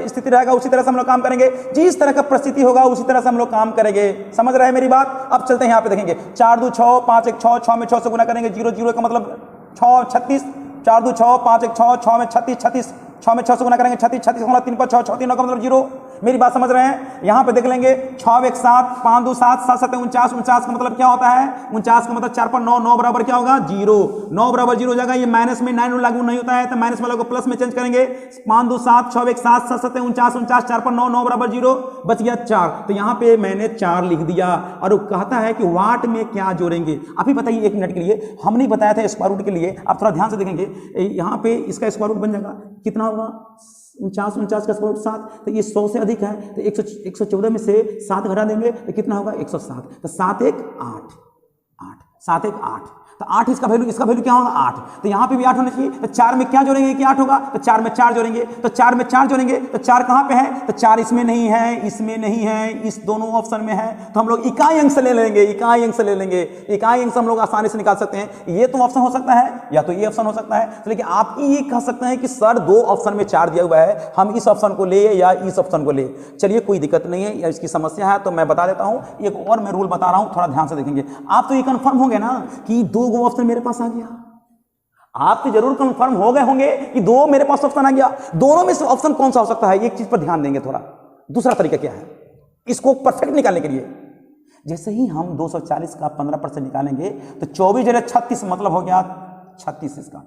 स्थिति रहेगा उसी तरह से हम लोग काम करेंगे, जिस तरह का परिस्थिति होगा उसी तरह से हम लोग काम करेंगे। समझ रहे हैं मेरी बात। अब चलते हैं यहाँ पे देखेंगे 4 2 6 5 1 6, 6 में 6 से गुना करेंगे, 0 0 का मतलब 6 36, 4 2 6 5 1 6, 6 में 36 36, 6 में 6 से गुना करेंगे 36 36 का मतलब 3 पर 6 6 3 का मतलब 0, मेरी बात समझ रहे हैं? यहां पे देख लेंगे 6 1 7 5 2 7 7 7 49, 49 का मतलब क्या होता है? 49 का मतलब 4 पर 9, 9 बराबर क्या होगा? 0, 9 बराबर 0 हो जाएगा। ये माइनस में 9 लागू नहीं होता है तो माइनस वाला को प्लस में चेंज करेंगे। 5 2 7 6 1 7 7 7 49, 49, 4 पर 9, 9 बराबर 0, बच गया 4। तो यहां पे मैंने 4 लिख दिया और वो कहता है कि वाट में क्या जोड़ेंगे। अभी बताइए 1 मिनट के लिए, हम नहीं बताया था स्क्वायर रूट के लिए, आप थोड़ा ध्यान से देखेंगे। यहां पे इसका स्क्वायर रूट बन जाएगा, कितना होगा? 49, 49 का स्क्वायर रूट 7, तो ये 100 से अधिक है तो 114 में से 7 घटा देंगे तो कितना होगा? 107। तो 7 1 8, 8 7 1 8, तो 8 इसका वैल्यू क्या होगा? 8। तो यहां पे भी 8 होना चाहिए। तो 4 में क्या जोड़ेंगे कि 8 होगा? तो 4 में 4 जोड़ेंगे। तो 4 में 4 जोड़ेंगे तो 4 कहां पे है? तो 4 इसमें नहीं है, इसमें नहीं है, इस दोनों ऑप्शन में है। तो हम लोग इकाई अंक से ले लेंगे, इकाई अंक से ले लेंगे। इकाई अंक से हम लोग आसानी से निकाल सकते हैं। ये तो ऑप्शन हो सकता है या तो ये ऑप्शन हो सकता है। तो लेकिन आप ये कह सकते हैं कि सर 2 ऑप्शन में 4 दिया हुआ है, हम इस ऑप्शन को ले या इस ऑप्शन को ले। चलिए कोई दिक्कत नहीं है, इसकी समस्या है तो मैं बता देता हूं। एक और मैं रूल बता रहा हूं, थोड़ा ध्यान से देखेंगे। आप तो ये कंफर्म होंगे ना कि 2 ऑप्शन मेरे पास आ गया। आप तो जरूर कंफर्म हो गए होंगे कि 2 मेरे पास ऑप्शन आ गया। दोनों में से ऑप्शन कौन सा हो सकता है? एक चीज पर ध्यान देंगे थोड़ा। दूसरा तरीका क्या है इसको परफेक्ट निकालने के लिए? जैसे ही हम 240 का 15% निकालेंगे तो 24 जगह 36 मतलब हो गया 36, इसका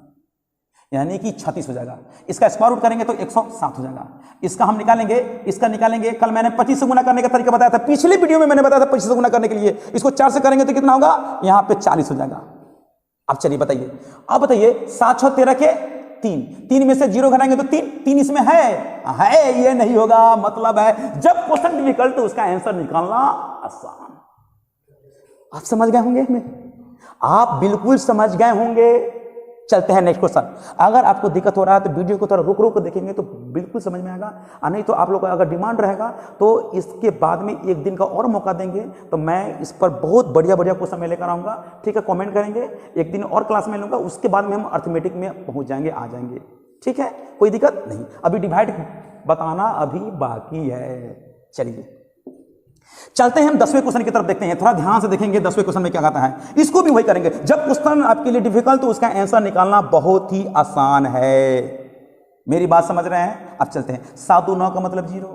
यानी कि 36 हो जाएगा। इसका स्क्वायर रूट करेंगे तो 107 हो जाएगा। इसका हम निकालेंगे, इसका निकालेंगे। कल मैंने 25 से गुना करने का तरीका बताया था, पिछले वीडियो में मैंने बताया था 25 से गुना करने के लिए। इसको 4 से करेंगे तो कितना होगा? यहां पे 40 हो जाएगा। अब चलिए बताइए, अब बताइए 7 6 13 के 3, 3 में से 0 घटाएंगे तो 3, 3 इसमें है, ये नहीं होगा। मतलब है जब क्वेश्चन डिफिकल्ट तो उसका आंसर निकालना आसान। आप समझ गए होंगे हमें, आप बिल्कुल समझ गए होंगे। चलते हैं नेक्स्ट क्वेश्चन। अगर आपको दिक्कत हो रहा है तो वीडियो को थोड़ा रुक रुक देखेंगे तो बिल्कुल समझ में आएगा, और नहीं तो आप लोग का अगर डिमांड रहेगा तो इसके बाद में 1 दिन का और मौका देंगे तो मैं इस पर बहुत बढ़िया बढ़िया क्वेश्चन मैं लेकर आऊँगा। ठीक है, कमेंट करेंगे, 1 दिन और क्लास में लूँगा, उसके बाद में हम अर्थमेटिक में पहुँच जाएंगे, आ जाएंगे। ठीक है, कोई दिक्कत नहीं। अभी डिवाइड बताना अभी बाकी है। चलिए चलते हैं हम 10वें क्वेश्चन की तरफ देखते हैं। थोड़ा ध्यान से देखेंगे 10वें क्वेश्चन में क्या आता है। इसको भी वही करेंगे। जब क्वेश्चन आपके लिए डिफिकल्ट तो उसका आंसर निकालना बहुत ही आसान है। मेरी बात समझ रहे हैं? अब चलते हैं। 7 2 9 का मतलब 0,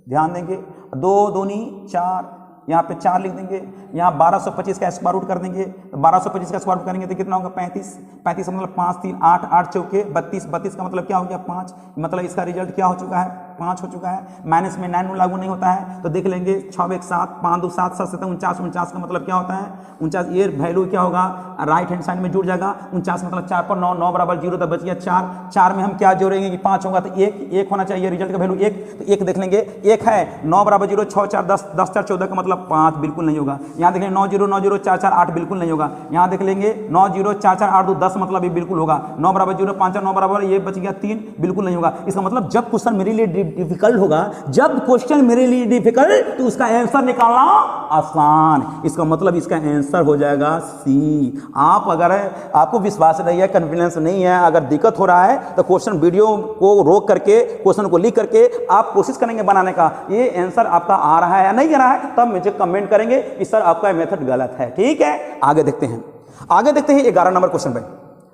ध्यान देंगे। 2 दूनी 4, यहाँ पे 4 लिख देंगे। यहाँ 1225 का स्क्वायर रूट कर देंगे। 1225 का स्क्वायर रूट करेंगे तो कितना होगा? 35, 35 का मतलब 5 3 8, 8 चौके 32, 32 का मतलब क्या हो गया? 5। मतलब इसका रिजल्ट क्या हो चुका है? 5 हो चुका है। माइनस में 9 लागू नहीं होता है तो देख लेंगे। 6 1 7 5 2 7 7 7 49, 49 का मतलब क्या होता है? 49, ये वैल्यू क्या होगा? राइट हैंड साइड में जुड़ जाएगा। 49 मतलब 4 पर 9, 9 बराबर 0, तो बच गया 4। 4 में हम क्या जोड़ेंगे कि 5 होगा तो 1 होना चाहिए। रिजल्ट का वैल्यू 1, तो 1 देख लेंगे। 1 है, 9 बराबर 0, 6 4 10, 10 4 14 का मतलब 5, बिल्कुल नहीं होगा। यहाँ देख लेंगे 9 0 9 0 4 4 8, बिल्कुल नहीं होगा। यहाँ देख लेंगे 9 0 4 4 8 2 10, मतलब ये बिल्कुल होगा। 9 बराबर 0 5 4 9 बराबर, ये बच गया 3, बिल्कुल नहीं होगा। इसका मतलब जब क्वेश्चन मेरे लिए डिफिकल्ट होगा, जब क्वेश्चन मेरे लिए डिफिकल्ट तो उसका आंसर निकालना आसान। इसका मतलब इसका आंसर हो जाएगा सी। आप अगर आपको विश्वास नहीं है, कॉन्फिडेंस नहीं है, अगर दिक्कत हो रहा है तो क्वेश्चन वीडियो को रोक करके क्वेश्चन को लिख करके आप कोशिश करेंगे बनाने का। ये आंसर आपका आ रहा है या नहीं आ रहा है, तब मुझे कमेंट करेंगे कि सर आपका मेथड गलत है। ठीक है, आगे देखते हैं। आगे देखते हैं 11 नंबर क्वेश्चन पे।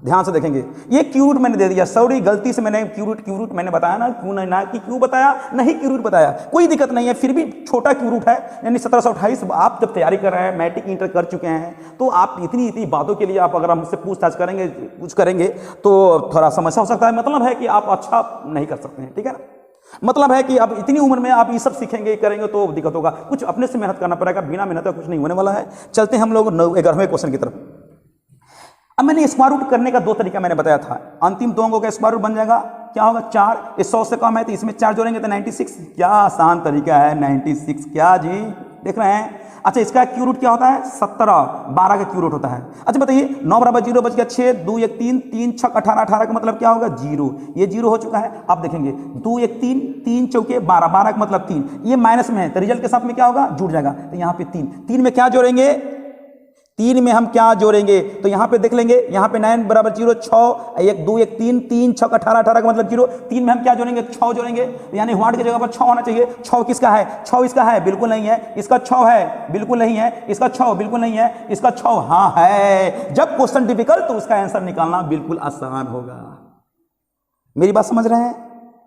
ध्यान से देखेंगे। ये क्यू रूट मैंने दे दिया, सॉरी गलती से मैंने क्यू रूट मैंने बताया ना, क्यों नहीं ना कि क्यों बताया, नहीं क्यू रूट बताया, कोई दिक्कत नहीं है। फिर भी छोटा क्यू रूट है, यानी 1728। आप जब तैयारी कर रहे हैं, मैट्रिक इंटर कर चुके हैं, तो आप इतनी बातों के लिए आप अगर हमसे पूछताछ करेंगे, कुछ करेंगे तो थोड़ा समस्या हो सकता है। मतलब है कि आप अच्छा नहीं कर सकते हैं। ठीक है ना, मतलब है कि अब इतनी उम्र में आप ये सब सीखेंगे करेंगे तो दिक्कत होगा। कुछ अपने से मेहनत करना पड़ेगा, बिना मेहनत का कुछ नहीं होने वाला है। चलते हैं हम लोग 11वें क्वेश्चन की तरफ। अब मैंने स्क्वायर रूट करने का 2 तरीका मैंने बताया था। अंतिम 2 अंकों का स्क्वायर रूट बन जाएगा, क्या होगा? 4। ये 100 से कम है तो इसमें 4 जोड़ेंगे तो 96। क्या आसान तरीका है, 96। क्या जी देख रहे हैं? अच्छा, इसका क्यू रूट क्या होता है? 17, 12 का क्यू रूट होता है। अच्छा बताइए, 9 बराबर 0 बच गया 6, 2 1 3 3 6 18, 18 का मतलब क्या होगा? 0। ये 0 हो चुका है। अब देखेंगे 2 1 3 3 चौके 12, 12 का मतलब 3, ये माइनस में है तो रिजल्ट के साथ में क्या होगा? जुड़ जाएगा। तो यहाँ पे 3, 3 में क्या जोड़ेंगे? 3 में हम क्या जोड़ेंगे? तो यहां पे देख लेंगे, यहां पे 9 बराबर 0, 6 1 2 1 3 3 6 18, 18 का मतलब 0। 3 में हम क्या जोड़ेंगे? 6 जोड़ेंगे, यानी व्हाट की जगह पर 6 होना चाहिए। 6 किसका है? 6 इसका है, बिल्कुल नहीं है। इसका 6 है, बिल्कुल नहीं है। इसका 6 बिल्कुल नहीं है। इसका 6 हाँ है। जब क्वेश्चन डिफिकल्ट तो उसका आंसर निकालना बिल्कुल आसान होगा। मेरी बात समझ रहे हैं?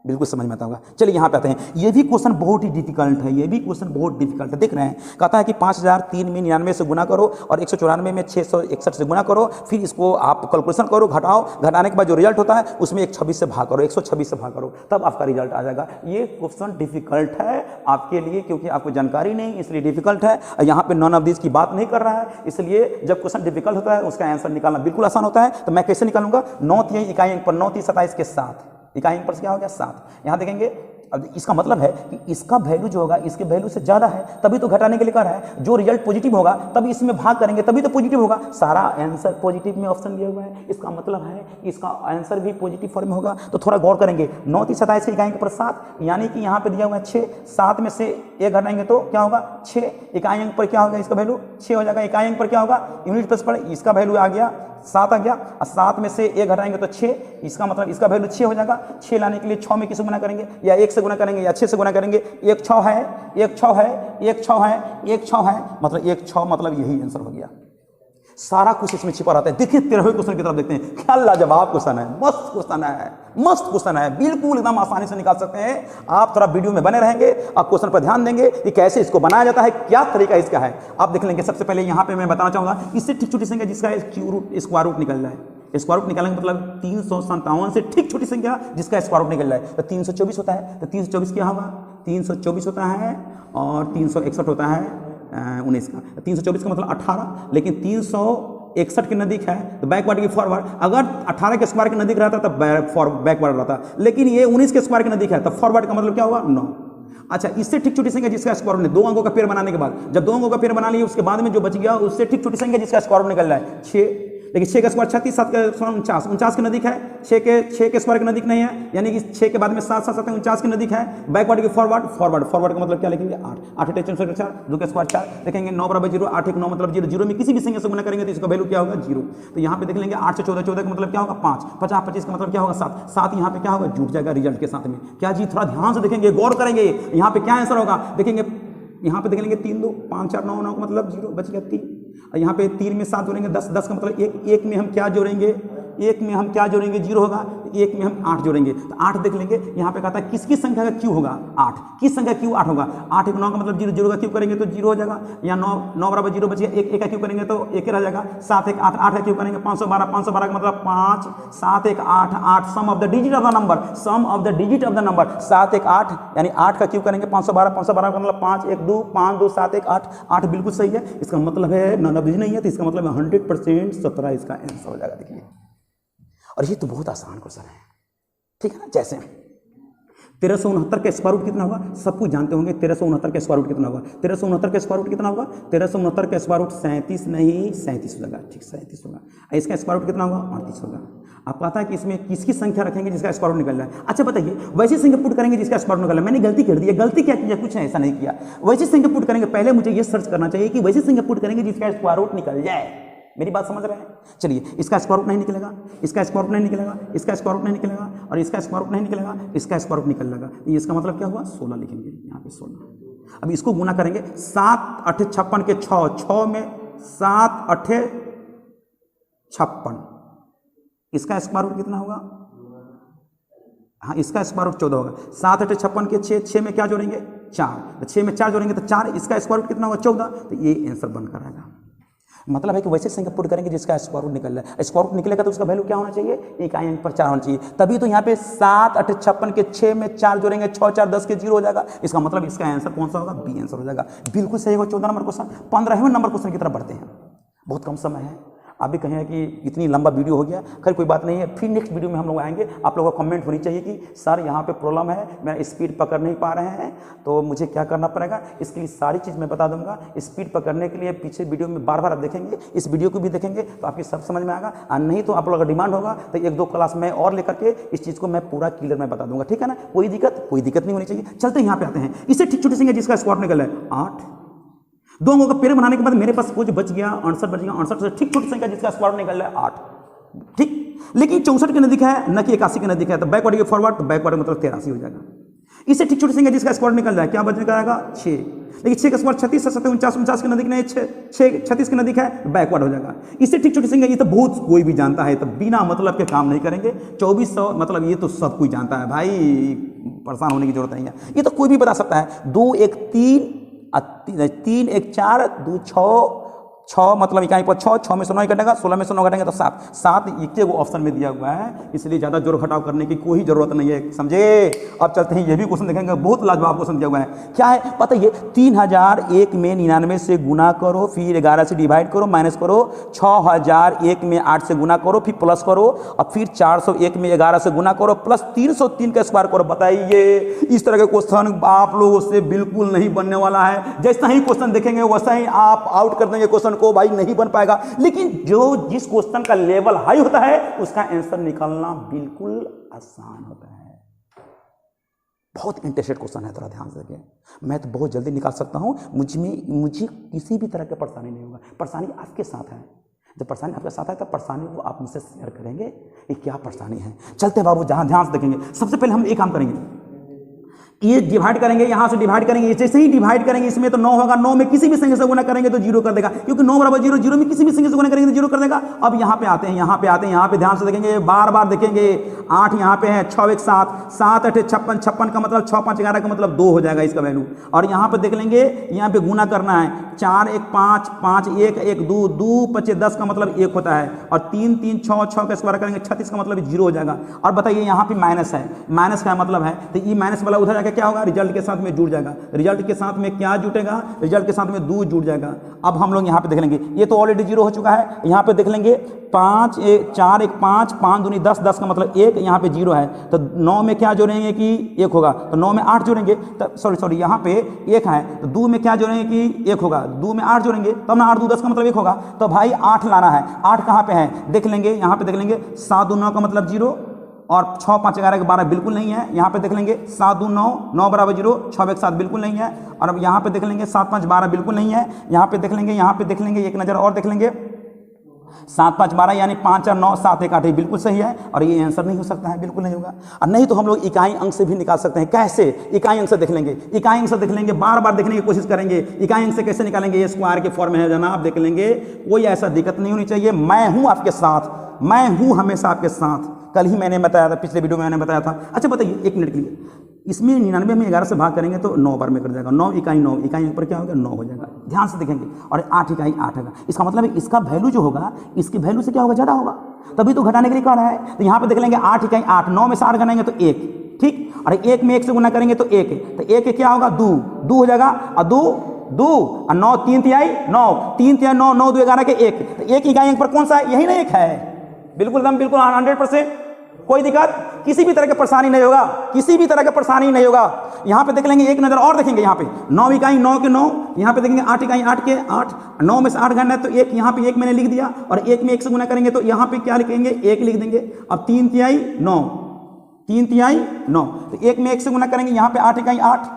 बिल्कुल समझ में आता होगा। चलिए यहाँ पे आते हैं। ये भी क्वेश्चन बहुत ही डिफिकल्ट है, ये भी क्वेश्चन बहुत डिफिकल्ट है। देख रहे हैं, कहता है कि 5003 में 99 से गुना करो और 194 में 661 से गुना करो, फिर इसको आप कैलकुलेशन करो, घटाओ, घटाने के बाद जो रिजल्ट होता है उसमें 126 से भाग करो, 126 से भाग करो, तब आपका रिजल्ट आ जाएगा। ये क्वेश्चन डिफिकल्ट है आपके लिए, क्योंकि आपको जानकारी नहीं, इसलिए डिफिकल्ट है। यहाँ पे नॉन ऑफ दिस की बात नहीं कर रहा है, इसलिए जब क्वेश्चन डिफिकल्ट होता है उसका आंसर निकालना बिल्कुल आसान होता है। तो मैं कैसे निकालूंगा? 9 3 इकाई अंक पर 9 3 27 के 7, इकाई अंक पर क्या हो गया 7। यहाँ देखेंगे, अब इसका मतलब है कि इसका वैल्यू जो होगा इसके वैल्यू से ज्यादा है, तभी तो घटाने के लिए कर रहा है। जो रिजल्ट पॉजिटिव होगा तभी इसमें भाग करेंगे, तभी तो पॉजिटिव होगा। सारा आंसर पॉजिटिव में ऑप्शन दिया हुआ है, इसका मतलब है इसका आंसर भी पॉजिटिव फॉर्म में होगा। तो थोड़ा गौर करेंगे। 9 3 27 इकाई अंक पर 7, यानी कि यहाँ पे दिया हुआ है 6, 7 में से 1 घटाएंगे तो क्या होगा 6। इकाई अंक पर क्या होगा? इसका वैल्यू 6 हो जाएगा। इकाई अंक पर क्या होगा? यूनिट प्लस पर इसका वैल्यू आ गया 7 आ गया, और 7 में से 1 घटाएंगे तो 6, इसका मतलब इसका वैल्यू 6 हो जाएगा। 6 लाने के लिए 6 में किसे गुना करेंगे? या 1 से गुना करेंगे या 6 से गुना करेंगे। 1 6 है, 1 6 है, 1 6 है, 1 6 है, मतलब 1 6, मतलब यही आंसर हो गया। सारा कुछ इसमें छिपा रहता है। देखिए 13वें क्वेश्चन की तरफ देखते हैं। क्या लाजवाब क्वेश्चन है, मस्त क्वेश्चन है, मस्त क्वेश्चन है, बिल्कुल एकदम आसानी से निकाल सकते हैं। आप थोड़ा वीडियो में बने रहेंगे, आप क्वेश्चन पर ध्यान देंगे कि कैसे इसको बनाया जाता है, क्या तरीका इसका है, आप देख लेंगे। सबसे पहले यहाँ पे मैं बताना चाहूंगा, इससे ठीक छोटी संख्या जिसका स्क्वायर रूट निकल रहा है, स्क्वायर रूट निकालने का मतलब 357 से ठीक छोटी संख्या जिसका स्क्वायर रूट निकल रहा है, तो 324 होता है। तो 324 क्या होगा? 324 होता है, और 361 होता है 19 का। 324 का मतलब 18, लेकिन 361 के नजदीक है तो बैकवर्ड की फॉरवर्ड। अगर 18 के स्क्वायर के नजदीक रहता तब बैकवर्ड रहता, लेकिन ये 19 के स्क्वायर के नजदीक है, तब फॉरवर्ड का मतलब क्या हुआ? 9। अच्छा, इससे ठीक छोटी संख्या जिसका स्क्वायर रूट 2 अंकों का पेयर बनाने के बाद, जब 2 अंकों का पेयर बना लिए उसके बाद में जो बच गया उससे ठीक छोटी संख्या जिसका स्क्वायर रूट निकल रहा है 6, लेकिन 6 का स्क्वायर 36, 7 का स्क्वायर 49, 49 के नजदीक है। 6 के स्क्वायर के नजदीक नहीं है, यानी कि 6 के बाद में 7 7 7 49 के नजदीक है। बैकवर्ड की फॉरवर्ड का मतलब क्या लिखेंगे? 8 8 8 4 2 का स्क्वायर 4, देखेंगे 9 बराबर 0, 8 1 9 मतलब 0, 0 में किसी भी संख्या से गुना करेंगे तो इसका वैल्यू क्या होगा? 0। तो यहाँ पे देख लेंगे 8 से 14, 14 का मतलब क्या होगा? 5, 50 25 का मतलब क्या होगा? 7, 7 यहाँ पे क्या होगा? जुड़ जाएगा रिजल्ट के साथ में। क्या जी? थोड़ा ध्यान से देखेंगे, गौर करेंगे, यहाँ पे क्या आंसर होगा देखेंगे। यहाँ पे देख लेंगे 3 2 5 4 9 9 का मतलब 0 बच गया 3, और यहाँ पे 3 में 7 जोड़ेंगे 10, 10 का मतलब 1, 1 में हम क्या जोड़ेंगे? 1 में हम क्या जोड़ेंगे? 0 होगा। 1 में हम 8 जोड़ेंगे तो 8 देख लेंगे। यहाँ पे कहता है किसकी संख्या का क्यू होगा? 8, किस संख्या क्यू 8 होगा? 8 1 9 का मतलब 0, 0 का क्यू करेंगे तो 0 हो जाएगा। या 9 बराबर 0 बच गया, 1 का क्यू करेंगे तो 1 रह जाएगा। 7 1 8, 8 का क्यू करेंगे 512, 512 का मतलब 5, 7 1 8 8, sum of the digit of the number, sum of the digit of the number 7 1 8, यानी 8 का क्यू करेंगे 512, 512 का मतलब 5 1 2 5 2 7 1 8, 8 बिल्कुल सही है। इसका मतलब है नॉन ऑफ दिस नहीं है, तो इसका मतलब 100% 17 इसका आंसर हो जाएगा। देखिए, और ये तो बहुत आसान क्वेश्चन है, ठीक है ना। जैसे 1369 का स्क्वायर रूट कितना होगा? सब कुछ जानते होंगे। 1369 का स्क्वायर रूट कितना होगा? 1369 का स्क्वायर रूट कितना होगा? 1369 का स्क्वायर रूट 37 नहीं 37 हो जाएगा, ठीक 37 होगा। इसका स्क्वायर रूट कितना होगा? 38 होगा। आपको पता है कि इसमें किसकी संख्या रखेंगे जिसका स्क्वायर रूट निकल रहा है? अच्छा बताइए, वैसी संख्या पुट करेंगे जिसका स्क्वायर रूट निकल रहा है। मैंने गलती कर दी है। गलती क्या किया? कुछ ऐसा नहीं किया। वैसी संख्या पुट करेंगे, पहले मुझे ये सर्च करना चाहिए कि वैसी संख्या पुट करेंगे जिसका स्क्वायर रूट निकल जाए। मेरी बात समझ रहे हैं? चलिए, इसका स्क्वायर रूट नहीं निकलेगा, इसका स्क्वायर रूट नहीं निकलेगा, इसका स्क्वायर रूट नहीं निकलेगा, और इसका स्क्वायर रूट नहीं निकलेगा, इसका स्क्वायर रूट निकल लेगा। इसका मतलब क्या हुआ? 16 लिखेंगे यहाँ पे 16। अब इसको गुना करेंगे 7 8 56 के 6, 6 में 7 8 56, इसका स्क्वायर रूट कितना होगा? हाँ, इसका स्क्वायर रूट 14 होगा। 7 8 56 के 6, 6 में क्या जोड़ेंगे? 4, तो 6 में 4 जोड़ेंगे तो 4, इसका स्क्वायर रूट कितना होगा? 14। तो ये आंसर बनकर आएगा। मतलब है कि वैसे संख्या पुट करेंगे जिसका स्क्वायर रूट निकल रहा है। स्क्वायर रूट निकलेगा तो उसका वैल्यू क्या होना चाहिए? इकाई अंक पर 4 होना चाहिए। तभी तो यहाँ पे 7 8 56 के 6 में 4 जोड़ेंगे, 6 4 10 के 0 हो जाएगा। इसका मतलब इसका आंसर कौन सा होगा? बी आंसर हो जाएगा। बिल्कुल सही होगा। 14 नंबर क्वेश्चन। 15वें नंबर क्वेश्चन की तरफ बढ़ते हैं। बहुत कम समय है, आप भी कहें कि इतनी लंबा वीडियो हो गया, खैर कोई बात नहीं है, फिर नेक्स्ट वीडियो में हम लोग आएंगे। आप लोगों को कमेंट होनी चाहिए कि सर यहाँ पे प्रॉब्लम है, मेरा स्पीड पकड़ नहीं पा रहे हैं, तो मुझे क्या करना पड़ेगा। इसके लिए सारी चीज़ मैं बता दूंगा। स्पीड पकड़ने के लिए पीछे वीडियो में बार बार आप देखेंगे, इस वीडियो को भी देखेंगे तो आपकी सब समझ में आएगा। और नहीं तो आप लोगों का डिमांड होगा तो 1-2 क्लास में और लेकर के इस चीज़ को मैं पूरा क्लियर में बता दूंगा, ठीक है ना। कोई दिक्कत नहीं होनी चाहिए। चलते यहाँ पे आते हैं। इससे ठीक छोटी संख्या जिसका स्क्वायर निकल है 8, 2 अंकों का पेड़ बनाने के बाद मेरे पास कुछ बच गया 68 बच गया। 68 से ठीक छोटी संख्या जिसका स्क्वायर निकल रहा है 8, ठीक। लेकिन 64 के नजदीक है न कि 81 के नजदीक है, तो बैकवर्ड के फॉरवर्ड, तो बैकवर्ड मतलब 83 हो जाएगा। इससे ठीक छोटी संख्या जिसका स्क्वायर निकल रहा है क्या बच जाएगा? 6। लेकिन 6 का स्क्वायर 36 7 49 49 के नजदीक नहीं, 6 36 के नजदीक है, बैकवर्ड हो जाएगा। इससे ठीक छोटी संख्या ये तो बहुत कोई भी जानता है, तो बिना मतलब के काम नहीं करेंगे। 2400 मतलब ये तो सब कोई जानता है भाई, परेशान होने की जरूरत नहीं है, ये तो कोई भी बता सकता है। 2 1 3 3 1 4 2 6 6 मतलब इकाई पर 6 6 में से 9 कटेगा, 16 में से 9 घटेंगे तो 7 7 एक वो ऑप्शन में दिया हुआ है, इसलिए ज़्यादा जोड़ घटाव करने की कोई ज़रूरत नहीं है, समझे। अब चलते हैं, ये भी क्वेश्चन देखेंगे, बहुत लाजवाब क्वेश्चन दिया हुआ है। क्या है बताइए, 3001 में 99 से गुना करो, फिर 11 से डिवाइड करो, माइनस करो, 6001 में 8 से गुना करो, फिर प्लस करो, और फिर 401 में 11 से गुना करो, प्लस 303 का स्क्वायर करो। बताइए, इस तरह के क्वेश्चन आप लोगों से बिल्कुल नहीं बनने वाला है। जैसा ही क्वेश्चन देखेंगे वैसा ही आप आउट कर देंगे क्वेश्चन को, भाई नहीं बन पाएगा। लेकिन जिस क्वेश्चन का लेवल हाई होता है उसका आंसर निकालना बिल्कुल आसान होता है। बहुत इंटरेस्टेड क्वेश्चन है, थोड़ा ध्यान से देखिए। मैं तो बहुत जल्दी निकाल सकता हूं, मुझे किसी भी तरह की परेशानी नहीं होगा। परेशानी आपके साथ है, जब परेशानी आपके साथ है तो परेशानी को आप मुझसे शेयर करेंगे कि क्या परेशानी है। चलते बाबू, जहां ध्यान से देखेंगे, सबसे पहले हम एक काम करेंगे, ये डिवाइड करेंगे, यहां से डिवाइड करेंगे, जैसे ही डिवाइड करेंगे इसमें तो 9 होगा, 9 में किसी भी संख्या से गुना करेंगे तो 0 कर देगा, क्योंकि 9 बराबर 0, 0 में किसी भी संख्या से गुना करेंगे तो 0 कर देगा। अब यहां पे आते हैं, यहां पे ध्यान से देखेंगे, बार बार देखेंगे। 8 यहां पे है, 6 1 7 7 8 56, 56 का मतलब 6 5 11 का मतलब 2 हो जाएगा इसका वैल्यू। और यहां पे देख लेंगे, यहां पे गुना करना है, 4 1 5 5 1 1 2 2 5 10 का मतलब 1 होता है, और 3 3 6 6 का स्क्वायर करेंगे 36 का मतलब 0 हो जाएगा। और बताइए यहां पे माइनस है, माइनस का मतलब है तो ये माइनस वाला उधर जाकर क्या होगा, रिजल्ट के साथ में जुड़ जाएगा। रिजल्ट के साथ में क्या जुटेगा, रिजल्ट के साथ में 2 जुड़ जाएगा। अब हम लोग यहां पे देख लेंगे, ये तो ऑलरेडी 0 हो चुका है। यहां पे देख लेंगे 5 4 1 5 5 दूनी 10 10 का मतलब 1, यहां पे 0 है तो 9 में क्या जोड़ेंगे कि 1 होगा, तो 9 में 8 जोड़ेंगे, तो सॉरी यहां पे 1 है तो 2 में क्या जोड़ेंगे कि 1 होगा, 2 में 8 जोड़ेंगे तब ना 8 2 10 का मतलब 1 होगा। तो भाई 8 लाना है, 8 कहां पे है देख लेंगे, यहां पे देख लेंगे 7 2 9 का मतलब 0, और 6 5 11 के 12 बिल्कुल नहीं है। यहाँ पे देख लेंगे 7 2 9 9 बराबर 0, 6 1 7 बिल्कुल नहीं है। और अब यहाँ पे देख लेंगे 7 5 12 बिल्कुल नहीं है। यहाँ पे देख लेंगे एक नज़र और देख लेंगे, 7 5 12 यानी 5 और 9 7 1 8 बिल्कुल सही है, और ये आंसर नहीं हो सकता है, बिल्कुल नहीं होगा। और नहीं तो हम लोग इकाई अंक से भी निकाल सकते हैं। कैसे? इकाई अंक से देख लेंगे, बार बार देखने की कोशिश करेंगे। इकाई अंक से कैसे निकालेंगे, ये स्क्वायर के फॉर्म में है जनाब, देख लेंगे, कोई ऐसा दिक्कत नहीं होनी चाहिए। मैं हूँ आपके साथ, मैं हूँ हमेशा आपके साथ। कल ही मैंने बताया था, पिछले वीडियो में मैंने बताया था। अच्छा बताइए, 1 मिनट के लिए, इसमें 99 में 11 से भाग करेंगे तो 9 बार में कर जाएगा, 9 इकाई पर क्या होगा, 9 हो जाएगा। ध्यान से देखेंगे, और 8 इकाई 8 होगा। इसका मतलब है इसका वैल्यू जो होगा इसकी वैल्यू से क्या होगा, ज़्यादा होगा, तभी तो घटाने के लिए कह रहा है। तो यहाँ पे देख लेंगे 8 इकाई 8, 9 में से 8 घटाएंगे तो 1, ठीक, और 1 में 1 से गुना करेंगे तो 1, तो 1 क्या होगा, 2 हो जाएगा, और 2 और 9 3 तिहाई 9 3 तिहाई 9 9 2 11 के 1, तो 1 इकाई अंक पर कौन सा है, यही ना 1 है। बिल्कुल एकदम बिल्कुल 100%, कोई दिक्कत, किसी भी तरह की परेशानी नहीं होगा, किसी भी तरह की परेशानी नहीं होगा। यहाँ पे देख लेंगे, एक नज़र और देखेंगे, यहाँ पे 9 इकाई 9 के 9, यहाँ पे देखेंगे 8 इकाई 8 के 8, 9 में से 8 घटाना है तो 1, यहाँ पे 1 मैंने लिख दिया, और 1 में 1 से गुना करेंगे तो यहाँ पे क्या लिखेंगे, 1 लिख देंगे। अब 3 तिहाई 9, 3 तिहाई 9, तो 1 में 1 से गुना करेंगे, यहाँ पे 8 इकाई 8।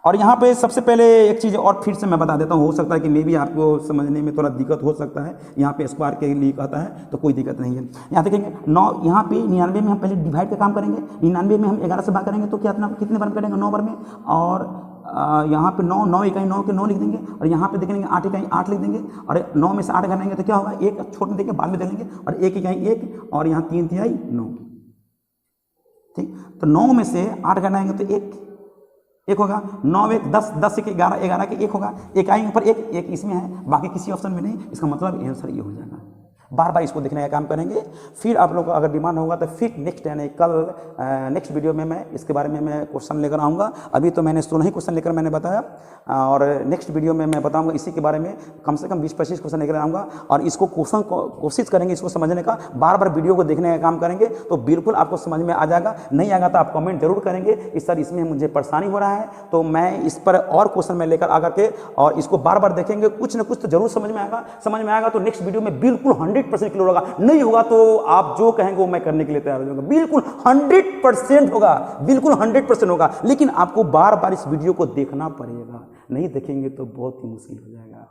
और यहाँ पे सबसे पहले एक चीज़ और फिर से मैं बता देता हूँ, हो सकता है कि मे भी आपको समझने में थोड़ा दिक्कत हो सकता है। यहाँ पे स्क्वायर के लिए कहता है तो कोई दिक्कत नहीं है। यहाँ देखेंगे 9, यहाँ पे 99 में हम पहले डिवाइड का काम करेंगे, 99 में हम 11 से भाग करेंगे तो कितने बार में करेंगे, 9 बार में। और यहाँ पे 9 इकाई 9 के 9 लिख देंगे, और यहाँ पे देखेंगे 8 इकाई 8 लिख देंगे, और 9 में से 8 घटाएंगे तो क्या होगा, 1 छोड़ देंगे, बाद में देख लेंगे, और 1 इकाई 1, और यहाँ 3 तिहाई 9, ठीक। तो 9 में से 8 घटाएंगे तो 1 होगा, 9 1 10 10 1 11 11 के 1 होगा, इकाई पर 1 इसमें है, बाकी किसी ऑप्शन में नहीं। इसका मतलब आंसर ये हो जाएगा। बार बार इसको देखने का काम करेंगे, फिर आप लोग को अगर डिमांड होगा तो फिर नेक्स्ट यानी कल नेक्स्ट वीडियो में मैं इसके बारे में मैं क्वेश्चन लेकर आऊँगा। अभी तो मैंने 16 ही क्वेश्चन लेकर मैंने बताया, और नेक्स्ट वीडियो में मैं बताऊँगा इसी के बारे में, कम से कम 20-25 क्वेश्चन लेकर आऊँगा, और इसको कोशिश करेंगे इसको समझने का, बार बार वीडियो को देखने का काम करेंगे तो बिल्कुल आपको समझ में आ जाएगा। नहीं आएगा तो आप कमेंट जरूर करेंगे कि सर इसमें मुझे परेशानी हो रहा है, तो मैं इस पर और क्वेश्चन में लेकर आकर के और इसको बार बार देखेंगे, कुछ ना कुछ तो जरूर समझ में आएगा। तो नेक्स्ट वीडियो में बिल्कुल 100% क्लियर होगा। नहीं होगा तो आप जो कहेंगे वो मैं करने के लिए तैयार हो जाऊंगा, बिल्कुल 100% होगा, बिल्कुल 100% होगा। लेकिन आपको बार बार इस वीडियो को देखना पड़ेगा, नहीं देखेंगे तो बहुत ही मुश्किल हो जाएगा।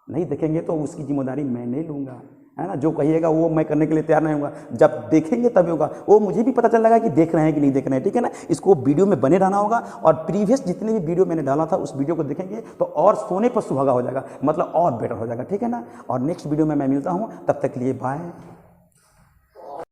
नहीं देखेंगे तो उसकी जिम्मेदारी मैं नहीं लूँगा, है ना। जो कहिएगा वो मैं करने के लिए तैयार नहीं होगा। जब देखेंगे तभी होगा, वो मुझे भी पता चल जाएगा कि देख रहे हैं कि नहीं देख रहे हैं, ठीक है ना। इसको वीडियो में बने रहना होगा, और प्रीवियस जितने भी वीडियो मैंने डाला था उस वीडियो को देखेंगे तो और सोने पर सुहागा हो जाएगा, मतलब और बेटर हो जाएगा, ठीक है ना। और नेक्स्ट वीडियो में मैं मिलता हूँ, तब तक के लिए बाय।